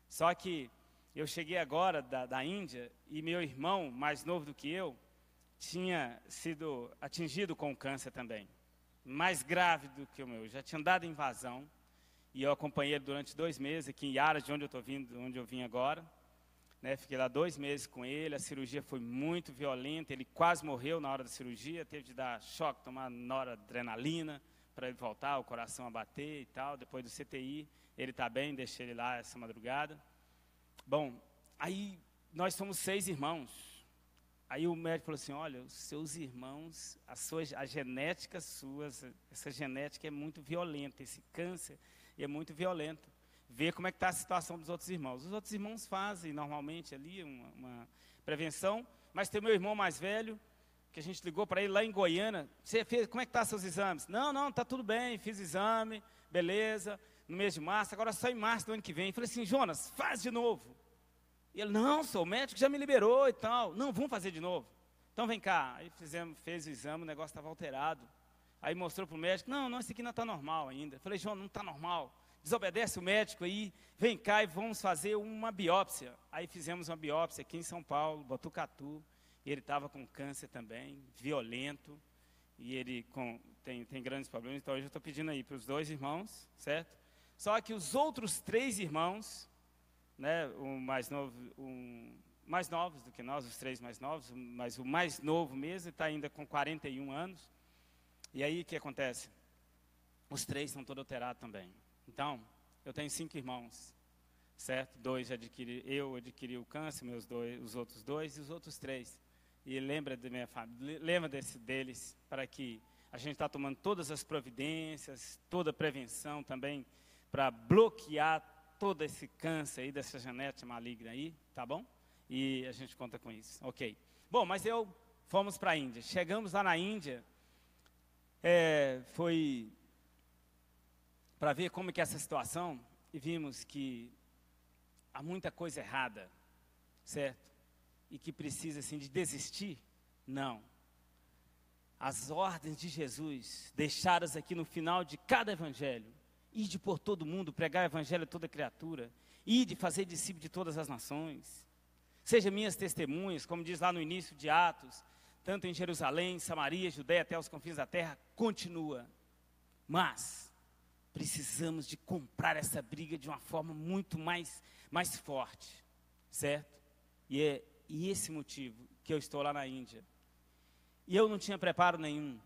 Só que eu cheguei agora da Índia e meu irmão, mais novo do que eu, tinha sido atingido com câncer também, mais grave do que o meu, já tinha dado invasão. E eu acompanhei ele durante 2 meses aqui em Aras, de onde eu vim agora. Né, fiquei lá 2 meses com ele, a cirurgia foi muito violenta, ele quase morreu na hora da cirurgia, teve de dar choque, tomar noradrenalina para ele voltar, o coração a bater e tal. Depois do CTI, ele está bem, deixei ele lá essa madrugada. Bom, aí nós somos 6 irmãos. Aí o médico falou assim, olha, os seus irmãos, a genética sua, essa genética é muito violenta, esse câncer é muito violento. Ver como é que está a situação dos outros irmãos. Os outros irmãos fazem normalmente ali uma prevenção, mas tem meu irmão mais velho, que a gente ligou para ele lá em Goiânia, como é que está seus exames? Não, está tudo bem, fiz exame, beleza, no mês de março, agora só em março do ano que vem. Eu falei assim, Jonas, faz de novo. E ele, não, o médico já me liberou e tal. Não, vamos fazer de novo. Então vem cá. Aí fez o exame, o negócio estava alterado. Aí mostrou para o médico, não, esse aqui não está normal ainda. Eu falei, João, não está normal. Desobedece o médico aí, vem cá e vamos fazer uma biópsia. Aí fizemos uma biópsia aqui em São Paulo, Botucatu, e ele estava com câncer também, violento, e ele tem grandes problemas. Então hoje eu estou pedindo aí para os 2 irmãos, certo? Só que os outros 3 irmãos, né, mais novos do que nós, os 3 mais novos, mas o mais novo mesmo está ainda com 41 anos. E aí o que acontece? Os 3 estão todos alterados também. Então, eu tenho 5 irmãos, certo? 2 eu adquiri o câncer, os outros 2 e os outros 3. E lembra da minha família, lembra deles, para que a gente está tomando todas as providências, toda a prevenção também, para bloquear todo esse câncer aí, dessa genética maligna aí, tá bom? E a gente conta com isso, ok. Bom, mas fomos para a Índia. Chegamos lá na Índia, foi para ver como que é essa situação, e vimos que há muita coisa errada, certo? E que precisa, assim, de desistir? Não. As ordens de Jesus, deixadas aqui no final de cada evangelho, ide por todo mundo, pregar o evangelho a toda criatura, ide fazer discípulo de todas as nações, sejam minhas testemunhas, como diz lá no início de Atos, tanto em Jerusalém, Samaria, Judeia, até os confins da terra, continua. Mas precisamos de comprar essa briga de uma forma muito mais forte, certo? E é esse motivo que eu estou lá na Índia. E eu não tinha preparo nenhum,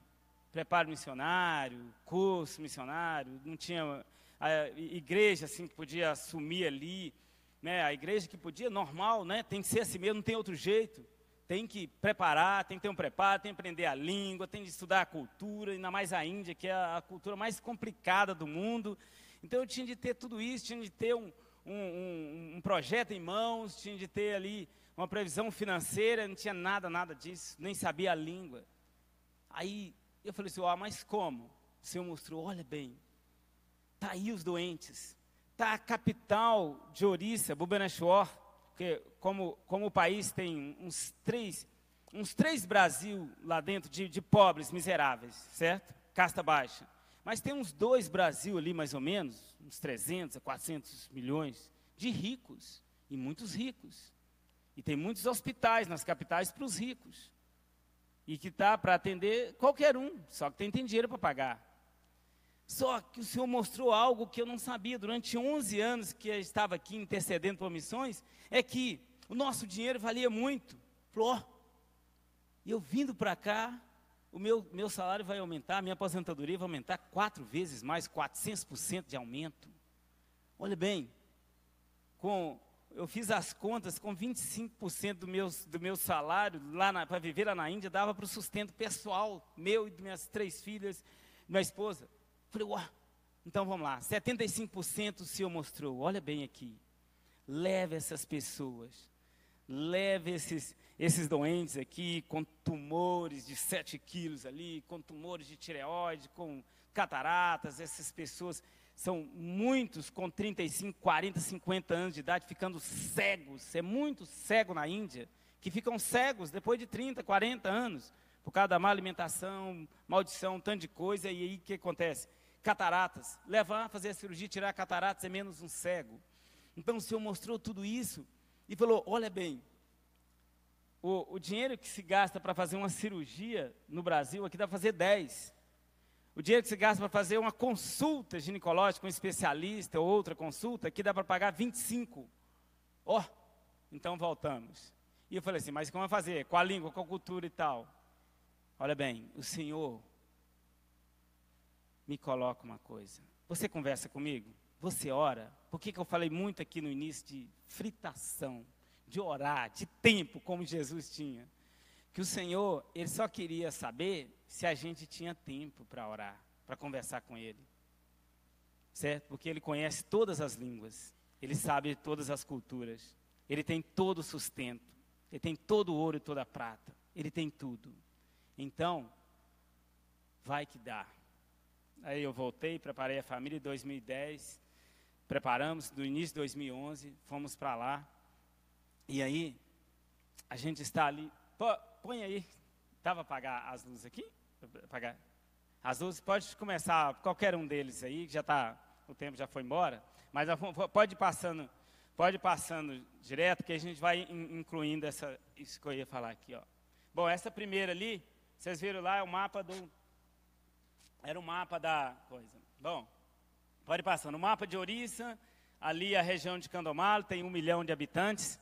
preparo missionário, curso missionário, não tinha a igreja assim que podia assumir ali, né? A igreja que podia, normal, né? Tem que ser assim mesmo, não tem outro jeito. Tem que preparar, tem que ter um preparo, tem que aprender a língua, tem que estudar a cultura, ainda mais a Índia, que é a cultura mais complicada do mundo. Então eu tinha de ter tudo isso, tinha de ter um projeto em mãos, tinha de ter ali uma previsão financeira, não tinha nada disso, nem sabia a língua. Aí eu falei assim, mas como? O Senhor mostrou, olha bem, está aí os doentes, está a capital de Orissa, Bhubaneswar, porque como o país tem uns três Brasil lá dentro de pobres, miseráveis, certo? Casta baixa. Mas tem uns 2 Brasil ali, mais ou menos, uns 300 a 400 milhões de ricos, e muitos ricos. E tem muitos hospitais nas capitais para os ricos. E que está para atender qualquer um, só que tem dinheiro para pagar. Só que o Senhor mostrou algo que eu não sabia durante 11 anos que eu estava aqui intercedendo por missões, é que o nosso dinheiro valia muito. Falou, eu vindo para cá, o meu salário vai aumentar, a minha aposentadoria vai aumentar 4 vezes mais, 400% de aumento. Olha bem, eu fiz as contas, com 25% do meu salário, para viver lá na Índia, dava para o sustento pessoal, meu e de minhas 3 filhas, minha esposa. Falei, então vamos lá, 75% o Senhor mostrou, olha bem aqui, leve essas pessoas, leve esses doentes aqui, com tumores de 7 quilos ali, com tumores de tireoide, com cataratas, essas pessoas, são muitos com 35, 40, 50 anos de idade, ficando cegos, é muito cego na Índia, que ficam cegos depois de 30, 40 anos, por causa da má alimentação, maldição, um tanto de coisa, e aí o que acontece? Cataratas, levar a fazer a cirurgia, tirar cataratas é menos um cego. Então o Senhor mostrou tudo isso e falou, olha bem, o dinheiro que se gasta para fazer uma cirurgia no Brasil, aqui dá para fazer 10. O dinheiro que se gasta para fazer uma consulta ginecológica, um especialista ou outra consulta, aqui dá para pagar 25. Então voltamos. E eu falei assim, mas como vai fazer? Com a língua, com a cultura e tal? Olha bem, o Senhor me coloca uma coisa. Você conversa comigo? Você ora? Por que eu falei muito aqui no início de fritação, de orar, de tempo, como Jesus tinha? Que o Senhor, Ele só queria saber se a gente tinha tempo para orar, para conversar com Ele. Certo? Porque Ele conhece todas as línguas, Ele sabe todas as culturas, Ele tem todo o sustento, Ele tem todo o ouro e toda a prata, Ele tem tudo. Então, vai que dá. Aí eu voltei, preparei a família em 2010, preparamos no início de 2011, fomos para lá, e aí, a gente está ali, põe aí, estava a apagar as luzes aqui? Apagar. As luzes, pode começar qualquer um deles aí, que o tempo já foi embora, mas pode ir passando direto, que a gente vai incluindo isso que eu ia falar aqui, ó. Bom, essa primeira ali, vocês viram lá, era o mapa da coisa. Bom, pode ir passando. O mapa de Ouriça, ali a região de Candomalo, tem 1 milhão de habitantes.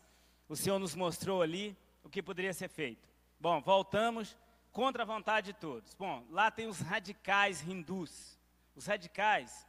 O Senhor nos mostrou ali o que poderia ser feito. Bom, voltamos contra a vontade de todos. Bom, lá tem os radicais hindus. Os radicais,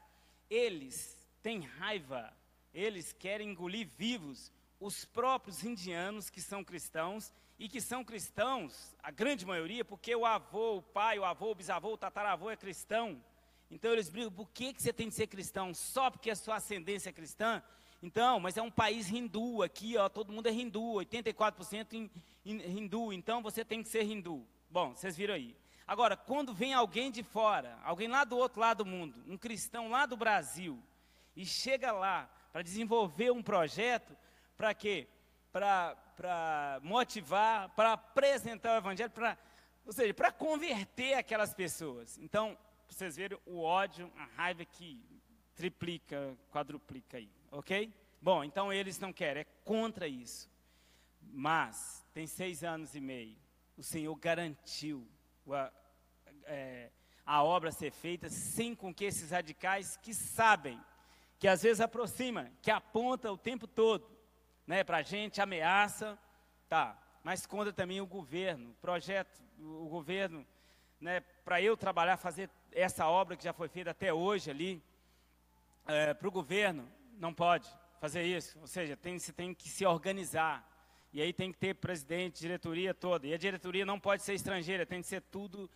eles têm raiva, eles querem engolir vivos os próprios indianos que são cristãos, e que são cristãos, a grande maioria, porque o avô, o pai, o avô, o bisavô, o tataravô é cristão. Então eles brigam, por que você tem de ser cristão? Só porque a sua ascendência é cristã? Então, mas é um país hindu aqui, ó, todo mundo é hindu, 84% hindu, então você tem que ser hindu. Bom, vocês viram aí. Agora, quando vem alguém de fora, alguém lá do outro lado do mundo, um cristão lá do Brasil, e chega lá para desenvolver um projeto, para quê? Para motivar, para apresentar o evangelho, ou seja, para converter aquelas pessoas. Então, vocês verem o ódio, a raiva que triplica, quadruplica aí, ok? Bom, então eles não querem, é contra isso. Mas, tem 6 anos e meio, o Senhor garantiu a obra ser feita, sem com que esses radicais que sabem, que às vezes aproxima, que aponta o tempo todo, né, para a gente, ameaça, tá, mas contra também o governo, o governo, né, para eu trabalhar, fazer essa obra que já foi feita até hoje ali, para o governo, não pode fazer isso, ou seja, você tem que se organizar, e aí tem que ter presidente, diretoria toda, e a diretoria não pode ser estrangeira, tem que ser tudo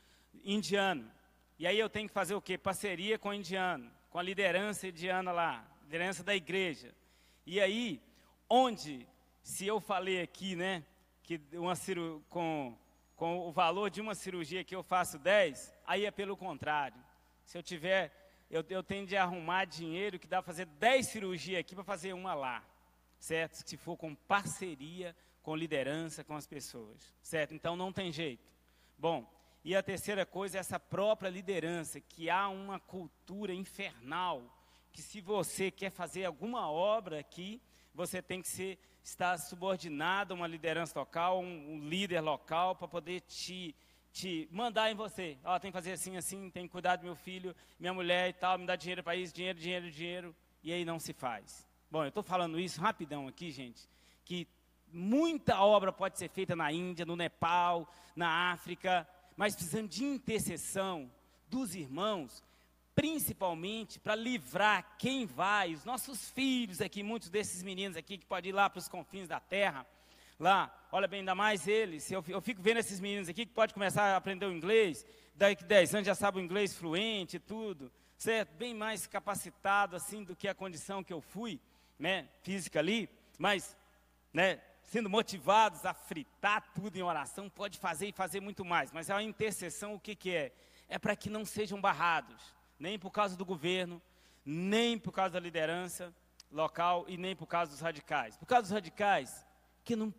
indiano, e aí eu tenho que fazer o quê? Parceria com o indiano, com a liderança indiana lá, liderança da igreja, e aí, se eu falei aqui, né, que com o valor de uma cirurgia que eu faço 10, aí é pelo contrário. Se eu tiver, eu tenho de arrumar dinheiro que dá para fazer 10 cirurgias aqui para fazer uma lá, certo? Se for com parceria, com liderança, com as pessoas, certo? Então não tem jeito. Bom, e a terceira coisa é essa própria liderança, que há uma cultura infernal, que se você quer fazer alguma obra aqui, você tem que estar subordinado a uma liderança local, um líder local, para poder te mandar em você. Ó, tem que fazer assim, assim, tem que cuidar do meu filho, minha mulher e tal, me dá dinheiro para isso, dinheiro, e aí não se faz. Bom, eu estou falando isso rapidão aqui, gente, que muita obra pode ser feita na Índia, no Nepal, na África, mas precisamos de intercessão dos irmãos, principalmente para livrar quem vai, os nossos filhos aqui, muitos desses meninos aqui que podem ir lá para os confins da terra, lá, olha bem, ainda mais eles, eu fico vendo esses meninos aqui que podem começar a aprender o inglês, daqui 10 anos já sabem o inglês fluente e tudo, certo? Bem mais capacitado assim do que a condição que eu fui, né, física ali, mas, né, sendo motivados a fritar tudo em oração, pode fazer e fazer muito mais, mas a intercessão o que é? É para que não sejam barrados, nem por causa do governo, nem por causa da liderança local e nem por causa dos radicais. Por causa dos radicais, que nós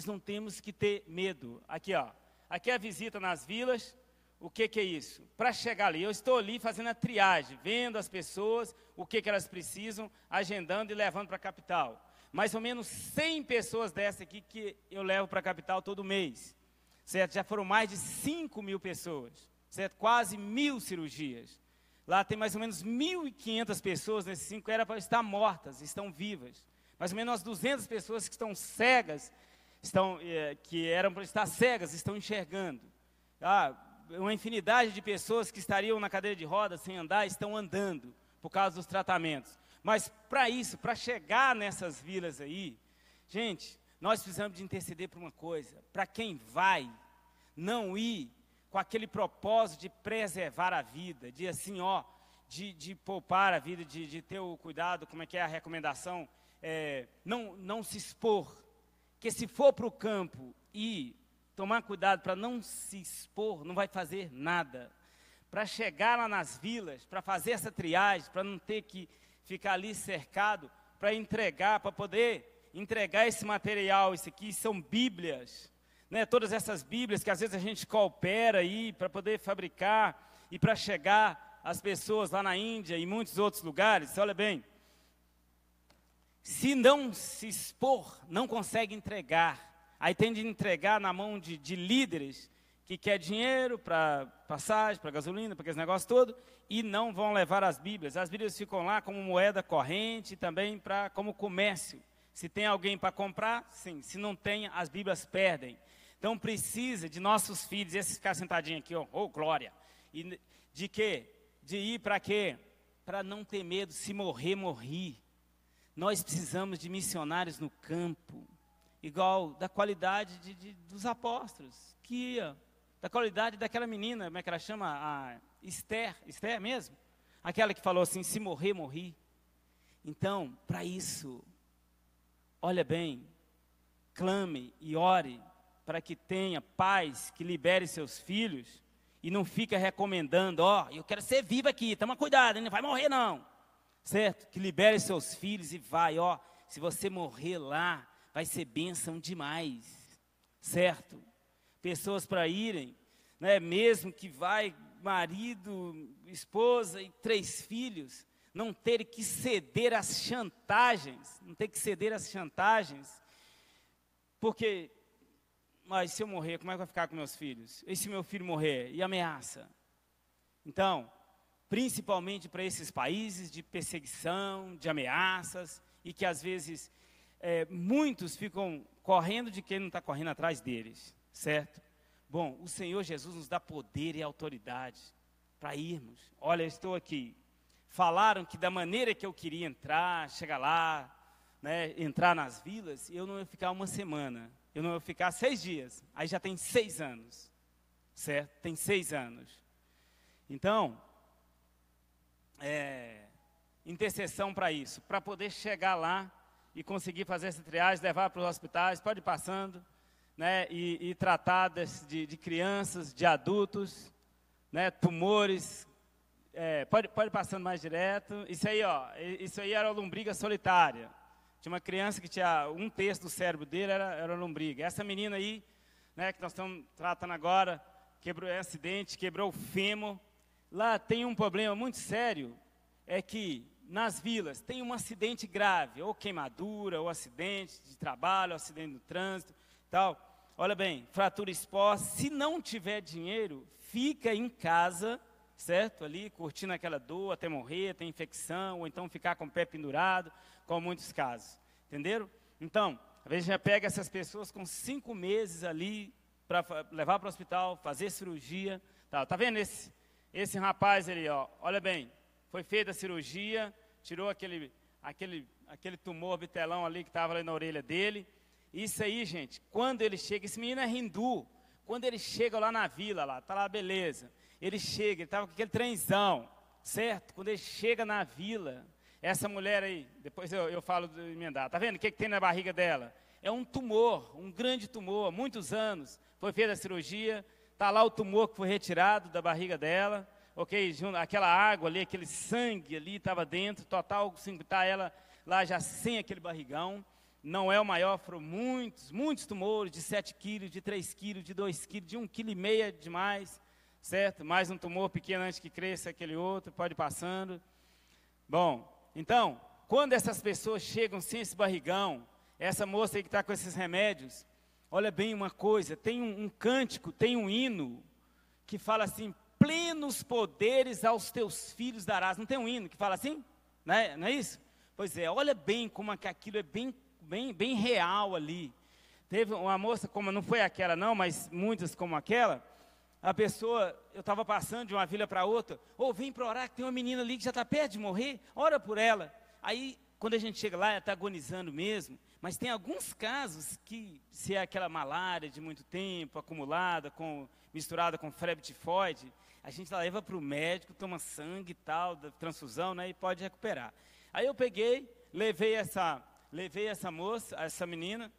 não temos que ter medo. Aqui, ó, aqui é a visita nas vilas, o que é isso? Para chegar ali, eu estou ali fazendo a triagem, vendo as pessoas, o que elas precisam, agendando e levando para a capital. Mais ou menos 100 pessoas dessa aqui que eu levo para a capital todo mês, certo? Já foram mais de 5.000 pessoas. Certo? Quase 1.000 cirurgias. Lá tem mais ou menos 1.500 pessoas, nesses 5 eram para estar mortas, estão vivas. Mais ou menos umas 200 pessoas que estão cegas, que eram para estar cegas, estão enxergando. Uma infinidade de pessoas que estariam na cadeira de rodas, sem andar, estão andando, por causa dos tratamentos. Mas para isso, para chegar nessas vilas aí, gente, nós precisamos de interceder por uma coisa, para quem vai, não ir com aquele propósito de preservar a vida, de assim, ó, de poupar a vida, de ter o cuidado, como é que é a recomendação, não se expor, que se for para o campo e tomar cuidado para não se expor, não vai fazer nada, para chegar lá nas vilas, para fazer essa triagem, para não ter que ficar ali cercado, para entregar, para poder entregar esse material, isso aqui são bíblias, né, todas essas Bíblias que às vezes a gente coopera aí para poder fabricar e para chegar às pessoas lá na Índia e em muitos outros lugares, olha bem, se não se expor, não consegue entregar. Aí tem de entregar na mão de líderes que quer dinheiro para passagem, para gasolina, para aqueles negócios todos, e não vão levar as Bíblias. As Bíblias ficam lá como moeda corrente, também como comércio. Se tem alguém para comprar, sim. Se não tem, as Bíblias perdem. Então precisa de nossos filhos, esses ficar sentadinhos aqui, ó, glória. E de quê? De ir para quê? Para não ter medo, se morrer, morri. Nós precisamos de missionários no campo, igual da qualidade dos apóstolos, que ia, da qualidade daquela menina, como é que ela chama? A Esther mesmo? Aquela que falou assim, se morrer, morri. Então, para isso, olha bem, clame e ore para que tenha pais que libere seus filhos e não fica recomendando, eu quero ser vivo aqui, toma cuidado, não vai morrer não. Certo? Que libere seus filhos e vai, se você morrer lá, vai ser bênção demais, certo? Pessoas para irem, né, mesmo que vai marido, esposa e 3 filhos, não terem que ceder às chantagens, porque, mas se eu morrer, como é que vai ficar com meus filhos? E se meu filho morrer? E ameaça? Então, principalmente para esses países de perseguição, de ameaças, e que às vezes muitos ficam correndo de quem não está correndo atrás deles, certo? Bom, o Senhor Jesus nos dá poder e autoridade para irmos. Olha, eu estou aqui. Falaram que da maneira que eu queria entrar, chegar lá, né, entrar nas vilas, eu não ia ficar uma semana, eu não ia ficar 6 dias. Aí já tem 6 anos, certo? Tem 6 anos. Então, intercessão para isso, para poder chegar lá e conseguir fazer essa triagem, levar para os hospitais, pode ir passando, né, e tratar de crianças, de adultos, né, tumores, pode ir passando mais direto. Isso aí era a lombriga solitária. Tinha uma criança que tinha 1/3 do cérebro dele, era lombriga. Essa menina aí, né, que nós estamos tratando agora, quebrou acidente, quebrou o fêmur. Lá tem um problema muito sério, é que nas vilas tem um acidente grave, ou queimadura, ou acidente de trabalho, ou acidente no trânsito, tal. Olha bem, fratura exposta, se não tiver dinheiro, fica em casa, certo? Ali, curtindo aquela dor até morrer, tem infecção, ou então ficar com o pé pendurado, como muitos casos, entenderam? Então, às vezes já pega essas pessoas com 5 meses ali, para levar para o hospital, fazer cirurgia, tal. Tá vendo esse rapaz ali, olha bem, foi feita a cirurgia, tirou aquele tumor bitelão ali que estava ali na orelha dele. Isso aí, gente, quando ele chega, esse menino é hindu, quando ele chega lá na vila, lá, tá lá, beleza. Ele chega, ele estava com aquele trenzão, certo? Quando ele chega na vila, essa mulher aí, depois eu falo do emendar, tá vendo o que tem na barriga dela? É um tumor, um grande tumor, há muitos anos, foi feita a cirurgia, está lá o tumor que foi retirado da barriga dela, ok? Aquela água ali, aquele sangue ali estava dentro, total, está ela lá já sem aquele barrigão. Não é o maior, foram muitos tumores de 7 quilos, de 3 quilos, de 2 quilos, de 1,5 kg demais, certo? Mais um tumor pequeno antes que cresça aquele outro, pode ir passando. Bom, então, quando essas pessoas chegam sem esse barrigão, essa moça aí que está com esses remédios, olha bem uma coisa, tem um cântico, tem um hino, que fala assim, plenos poderes aos teus filhos darás. Não tem um hino que fala assim? Não é isso? Pois é, olha bem como que aquilo é bem real ali. Teve uma moça, como não foi aquela não, mas muitas como aquela, a pessoa, eu estava passando de uma vila para outra, vem para orar que tem uma menina ali que já está perto de morrer, ora por ela. Aí, quando a gente chega lá, ela está agonizando mesmo, mas tem alguns casos que, se é aquela malária de muito tempo, acumulada, misturada com febre tifoide, a gente leva para o médico, toma sangue e tal, da transfusão, né, e pode recuperar. Aí eu peguei, levei essa moça, essa menina,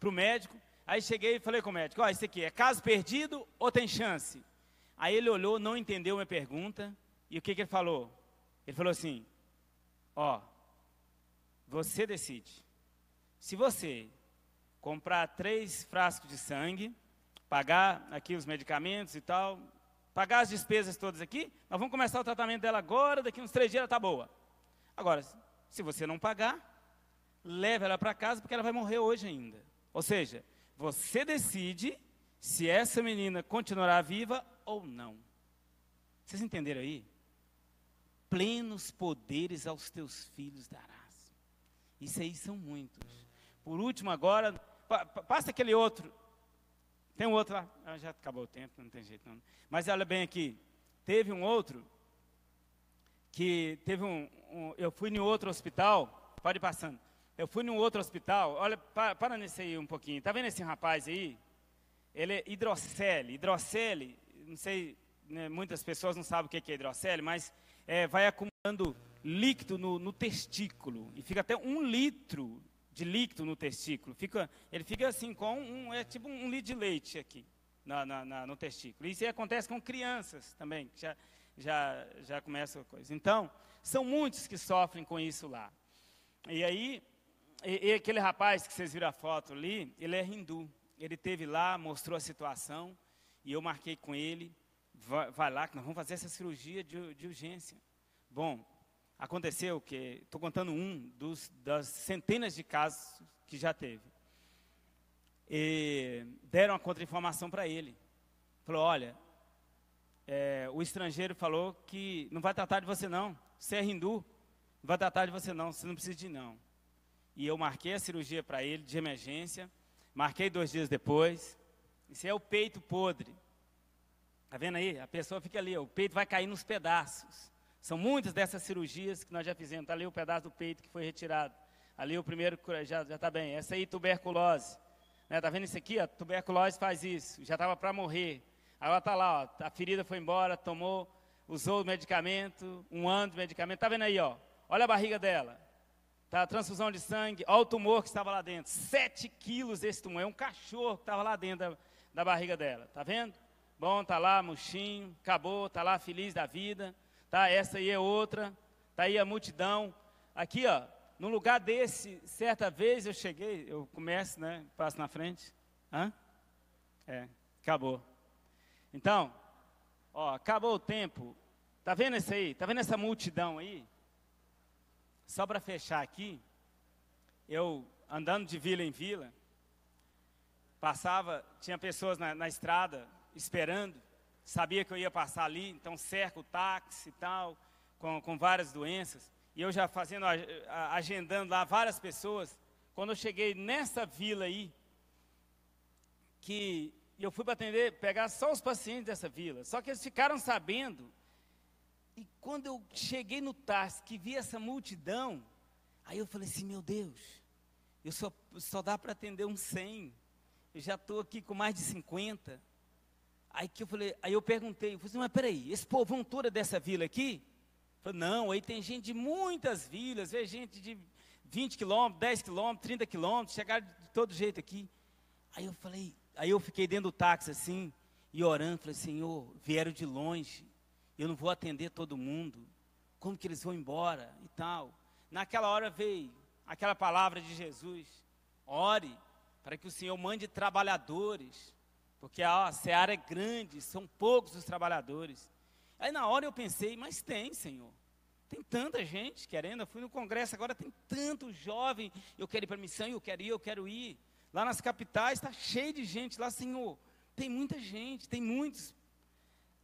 para o médico. Aí cheguei e falei com o médico, isso aqui é caso perdido ou tem chance? Aí ele olhou, não entendeu minha pergunta, e o que ele falou? Ele falou assim, você decide. Se você comprar 3 frascos de sangue, pagar aqui os medicamentos e tal, pagar as despesas todas aqui, nós vamos começar o tratamento dela agora, daqui uns 3 dias ela está boa. Agora, se você não pagar, leve ela para casa, porque ela vai morrer hoje ainda. Ou seja, você decide se essa menina continuará viva ou não. Vocês entenderam aí? Plenos poderes aos teus filhos darás. Isso aí são muitos. Por último agora, passa aquele outro. Tem um outro lá. Já acabou o tempo, não tem jeito não. Mas olha bem aqui. Teve um outro, que teve eu fui em outro hospital, pode ir passando. Eu fui em outro hospital, olha, para nesse aí um pouquinho. Está vendo esse rapaz aí? Ele é hidrocele. Hidrocele, não sei, né, muitas pessoas não sabem o que é hidrocele, mas vai acumulando líquido no testículo. E fica até 1 litro de líquido no testículo. Ele fica assim, é tipo 1 litro de leite aqui no testículo. Isso acontece com crianças também, que já começa a coisa. Então, são muitos que sofrem com isso lá. E aí, aquele rapaz que vocês viram a foto ali, ele é hindu. Ele esteve lá, mostrou a situação, e eu marquei com ele, vai lá que nós vamos fazer essa cirurgia de urgência. Bom, aconteceu que, estou contando das centenas de casos que já teve. E deram a contra-informação para ele. Falou, olha, o estrangeiro falou que não vai tratar de você não, você é hindu, não vai tratar de você não, você não precisa de ir não. E eu marquei a cirurgia para ele, de emergência, marquei 2 dias depois. Isso é o peito podre. Está vendo aí? A pessoa fica ali, o peito vai cair nos pedaços. São muitas dessas cirurgias que nós já fizemos. Está ali o pedaço do peito que foi retirado. Ali o primeiro, já está bem. Essa aí, tuberculose. Está vendo isso aqui? A tuberculose faz isso. Já estava para morrer. Agora está lá, ó, a ferida foi embora, tomou, usou o medicamento, 1 ano de medicamento. Está vendo aí, ó? Olha a barriga dela. Tá, a transfusão de sangue, olha o tumor que estava lá dentro. 7 quilos esse tumor. É um cachorro que estava lá dentro da barriga dela. Está vendo? Bom, está lá, murchinho, acabou, está lá, feliz da vida. Tá, essa aí é outra. Está aí a multidão. Aqui, ó, num lugar desse, certa vez eu cheguei, eu começo, né, passo na frente. Acabou. Então, ó, acabou o tempo. Está vendo isso aí? Está vendo essa multidão aí? Só para fechar aqui, eu andando de vila em vila, tinha pessoas na estrada esperando, sabia que eu ia passar ali, então cerca o táxi e tal, com várias doenças, e eu já agendando lá várias pessoas. Quando eu cheguei nessa vila aí, que eu fui para pegar só os pacientes dessa vila, só que eles ficaram sabendo. E quando eu cheguei no táxi, que vi essa multidão, aí eu falei assim, meu Deus, eu só dá para atender uns 100, eu já estou aqui com mais de 50. Aí eu perguntei, falei assim, mas peraí, esse povão todo é dessa vila aqui? Eu falei, não, aí tem gente de muitas vilas, veio gente de 20 quilômetros, 10 quilômetros, 30 quilômetros, chegaram de todo jeito aqui. Aí eu fiquei dentro do táxi assim, e orando, falei, Senhor, vieram de longe, eu não vou atender todo mundo, como que eles vão embora e tal. Naquela hora veio aquela palavra de Jesus, ore para que o Senhor mande trabalhadores, porque a seara é grande, são poucos os trabalhadores. Aí na hora eu pensei, mas tem, Senhor, tem tanta gente querendo, eu fui no congresso, agora tem tanto jovem, eu quero ir para a missão, eu quero ir. Lá nas capitais está cheio de gente, lá, Senhor, tem muita gente, tem muitos.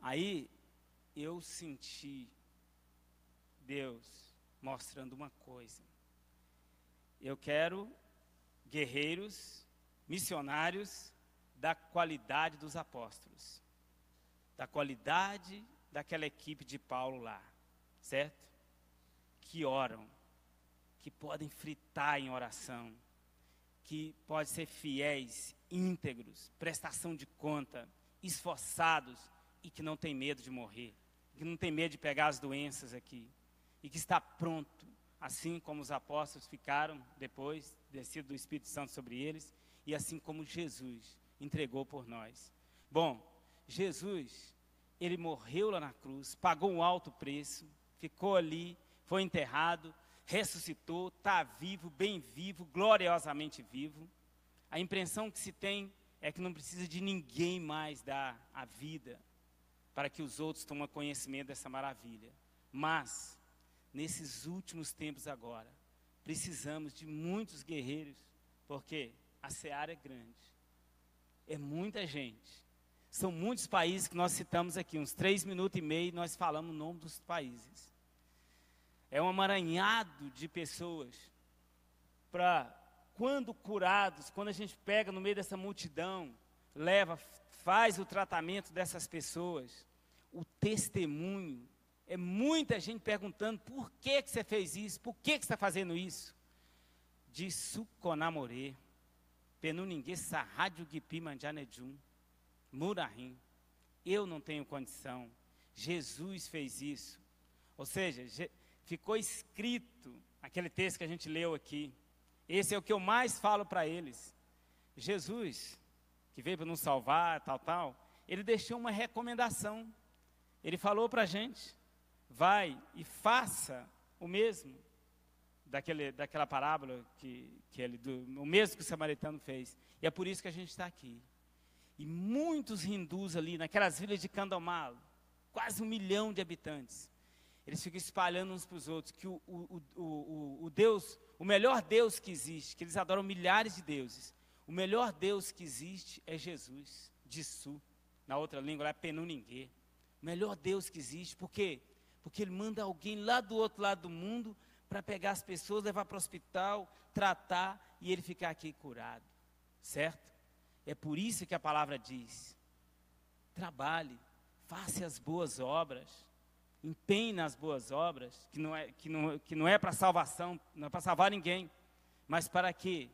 Aí eu senti Deus mostrando uma coisa. Eu quero guerreiros, missionários da qualidade dos apóstolos, da qualidade daquela equipe de Paulo lá, certo? Que oram, que podem fritar em oração, que podem ser fiéis, íntegros, prestação de conta, esforçados e que não tem medo de morrer, que não tem medo de pegar as doenças aqui, e que está pronto, assim como os apóstolos ficaram depois, descido do Espírito Santo sobre eles, e assim como Jesus entregou por nós. Bom, Jesus, ele morreu lá na cruz, pagou um alto preço, ficou ali, foi enterrado, ressuscitou, está vivo, bem vivo, gloriosamente vivo. A impressão que se tem é que não precisa de ninguém mais dar a vida para que os outros tomem conhecimento dessa maravilha. Mas, nesses últimos tempos agora, precisamos de muitos guerreiros, porque a seara é grande, é muita gente. São muitos países que nós citamos aqui, uns 3 minutos e meio, nós falamos o nome dos países. É um amaranhado de pessoas, para, quando curados, quando a gente pega no meio dessa multidão, faz o tratamento dessas pessoas, o testemunho, é muita gente perguntando, por que você fez isso? Por que você está fazendo isso? De Suconamorê, Penuningue, Sarrádio Guipi, Manjanejum, Murahim, eu não tenho condição, Jesus fez isso. Ou seja, ficou escrito, aquele texto que a gente leu aqui, esse é o que eu mais falo para eles. Jesus, que veio para nos salvar, ele deixou uma recomendação, ele falou para a gente, vai e faça o mesmo, daquela parábola, o mesmo que o samaritano fez, e é por isso que a gente está aqui. E muitos hindus ali, naquelas vilas de Kandamalo, quase 1 milhão de habitantes, eles ficam espalhando uns para os outros, que o Deus, o melhor Deus que existe, que eles adoram milhares de deuses, o melhor Deus que existe é Jesus, Dissu, na outra língua é Penuningue, o melhor Deus que existe, por quê? Porque ele manda alguém lá do outro lado do mundo, para pegar as pessoas, levar para o hospital, tratar, e ele ficar aqui curado, certo? É por isso que a palavra diz, trabalhe, faça as boas obras, empenhe nas boas obras, que não é para salvação, não é para salvar ninguém, mas para quê?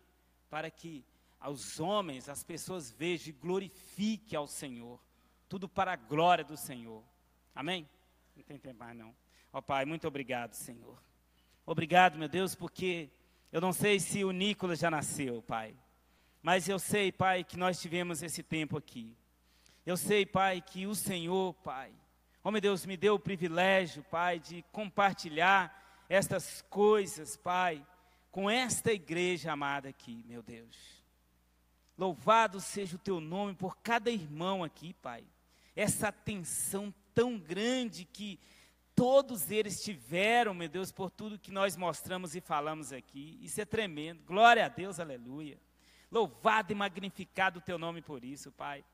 Para que os homens, as pessoas vejam e glorifiquem ao Senhor, tudo para a glória do Senhor, amém? Não tem tempo mais não. Ó Pai, muito obrigado, Senhor. Obrigado, meu Deus, porque eu não sei se o Nicolas já nasceu, Pai, mas eu sei, Pai, que nós tivemos esse tempo aqui. Eu sei, Pai, que o Senhor, Pai, ó meu Deus, me deu o privilégio, Pai, de compartilhar estas coisas, Pai, com esta igreja amada aqui, meu Deus. Louvado seja o Teu nome por cada irmão aqui, Pai. Essa atenção tão grande que todos eles tiveram, meu Deus, por tudo que nós mostramos e falamos aqui. Isso é tremendo. Glória a Deus, aleluia. Louvado e magnificado o Teu nome por isso, Pai.